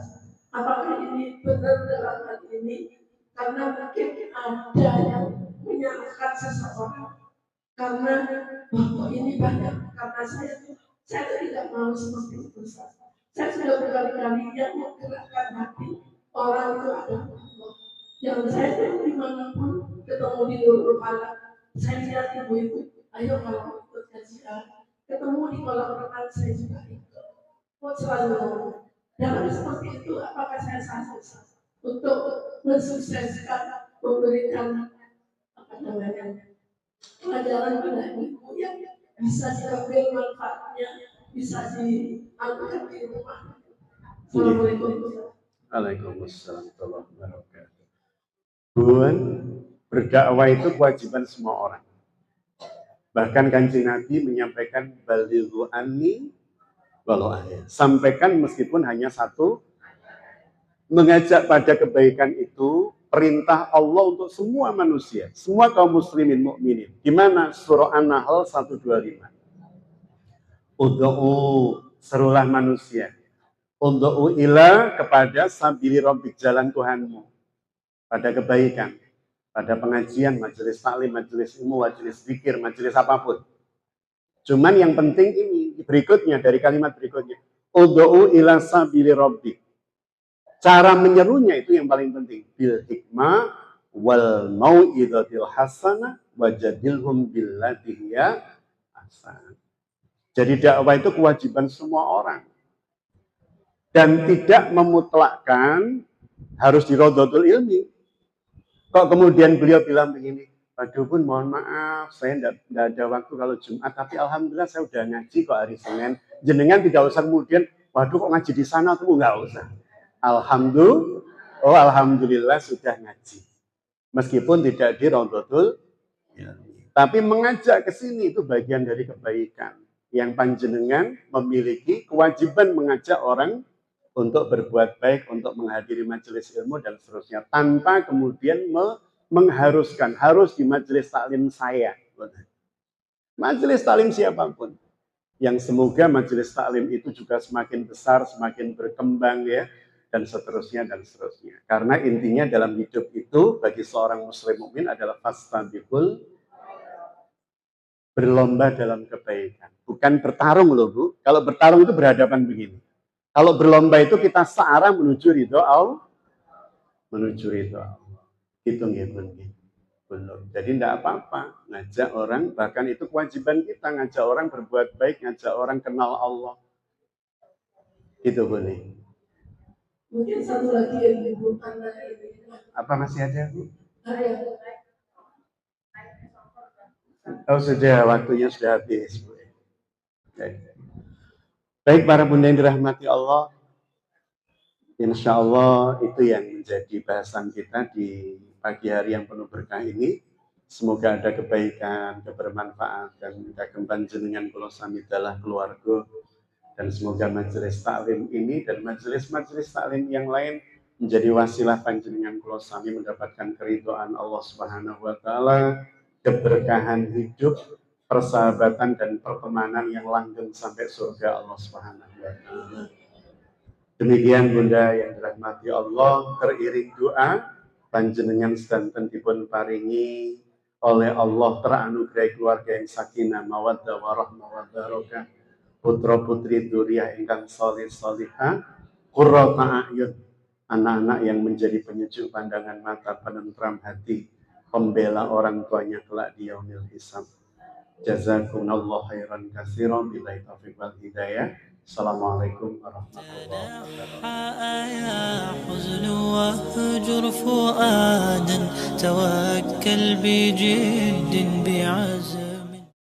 Apakah ini benar dalam hal ini? Karena mungkin ada yang menyalahkan seseorang karena bahwa ini banyak, karena saya tidak mau seperti itu. Saya sudah berkali-kali yang menggerakkan hati orang itu adalah Allah. Yang saya dimanapun ketemu di Nurul Falak, saya lihat ibu itu, ayo kalau ikut kajian, ketemu di kolam renang saya juga ikut. Kok selalu dalam seperti itu, apakah saya sanggup untuk mensukseskan, memberikan apa namanya pelajaran pada ibu yang bisa diambil manfaatnya, bisa diambil di rumah. Assalamualaikum. Waalaikumsalam warahmatullahi wabarakatuh. Bun, berdakwah itu kewajiban semua orang. Bahkan Kanjeng Nabi menyampaikan balighu anni walau ayat. Sampaikan meskipun hanya satu. Mengajak pada kebaikan itu perintah Allah untuk semua manusia, semua kaum muslimin mukminin. Gimana? Surah An-Nahl 125. Ud'u, serulah manusia. Ud'u ila, kepada sabili rabbik, jalan Tuhanmu. Pada kebaikan, pada pengajian, majelis taklim, majelis ilmu, majelis zikir, majelis apapun. Cuman yang penting ini berikutnya, dari kalimat berikutnya. Ud'u ila sabili rabbik. Cara menyerunya itu yang paling penting. Bil hikmah wal mau'izatil hasanah wajadilhum billati hiya ahsan. Jadi dakwah itu kewajiban semua orang. Dan tidak memutlakkan harus di Raudhatul Ilmi. Kok kemudian beliau bilang begini, Waduh pun mohon maaf, saya tidak ada waktu kalau Jumat, tapi alhamdulillah saya udah ngaji kok hari Senin. Jenengan tidak usah kemudian, waduh kok ngaji di sana, tuh nggak usah. Alhamdulillah sudah ngaji. Meskipun tidak di Raudhatul Ilmi. Tapi mengajak ke sini itu bagian dari kebaikan. yang panjenengan memiliki kewajiban mengajak orang untuk berbuat baik, untuk menghadiri majelis ilmu dan seterusnya, tanpa kemudian mengharuskan harus di majelis taklim saya. Majelis taklim siapapun. Yang semoga majelis taklim itu juga semakin besar, semakin berkembang ya, dan seterusnya dan seterusnya. Karena intinya dalam hidup itu bagi seorang muslim mukmin adalah fastabiqul, berlomba dalam kebaikan. Bukan bertarung loh Bu. Kalau bertarung itu berhadapan begini. Kalau berlomba itu kita searah menuju ridho Allah. Menuju ridho Allah. Hitung-hitung. Belum. Jadi tidak apa-apa. Ngajak orang, bahkan itu kewajiban kita. Ngajak orang berbuat baik, ngajak orang kenal Allah. Itu boleh. Mungkin satu lagi yang Ibu anak ini. Apa masih ada Bu? Ada. Oh sudah, waktunya sudah habis. Baik para bunda yang dirahmati Allah, insya Allah itu yang menjadi bahasan kita di pagi hari yang penuh berkah ini. Semoga ada kebaikan, kebermanfaatan, kagem panjenengan kula sami dalah keluarga, dan semoga majelis taklim ini dan majelis-majelis taklim yang lain menjadi wasilah panjenengan kula sami mendapatkan keridhaan Allah Subhanahu wa taala, keberkahan hidup, persahabatan dan pertemanan yang langgeng sampai surga Allah Subhanahu wa taala. Demikian Bunda yang dirahmati Allah, teriring doa panjenengan sedanten dipun paringi oleh Allah teranugerai keluarga yang sakinah mawaddah warahmah wabarakatuh, putra putri dzurriyyah ingkang sholih sholihah, qurrata a'yun, anak-anak yang menjadi penyejuk pandangan mata, penentram hati, pembela orang tuanya kelak di yaumil hisab. Jazakumullah khairan katsiran, billahi taufiq wal hidayah. Assalamualaikum warahmatullahi wabarakatuh. حزن واهجر فؤادا توكل بجد بعزم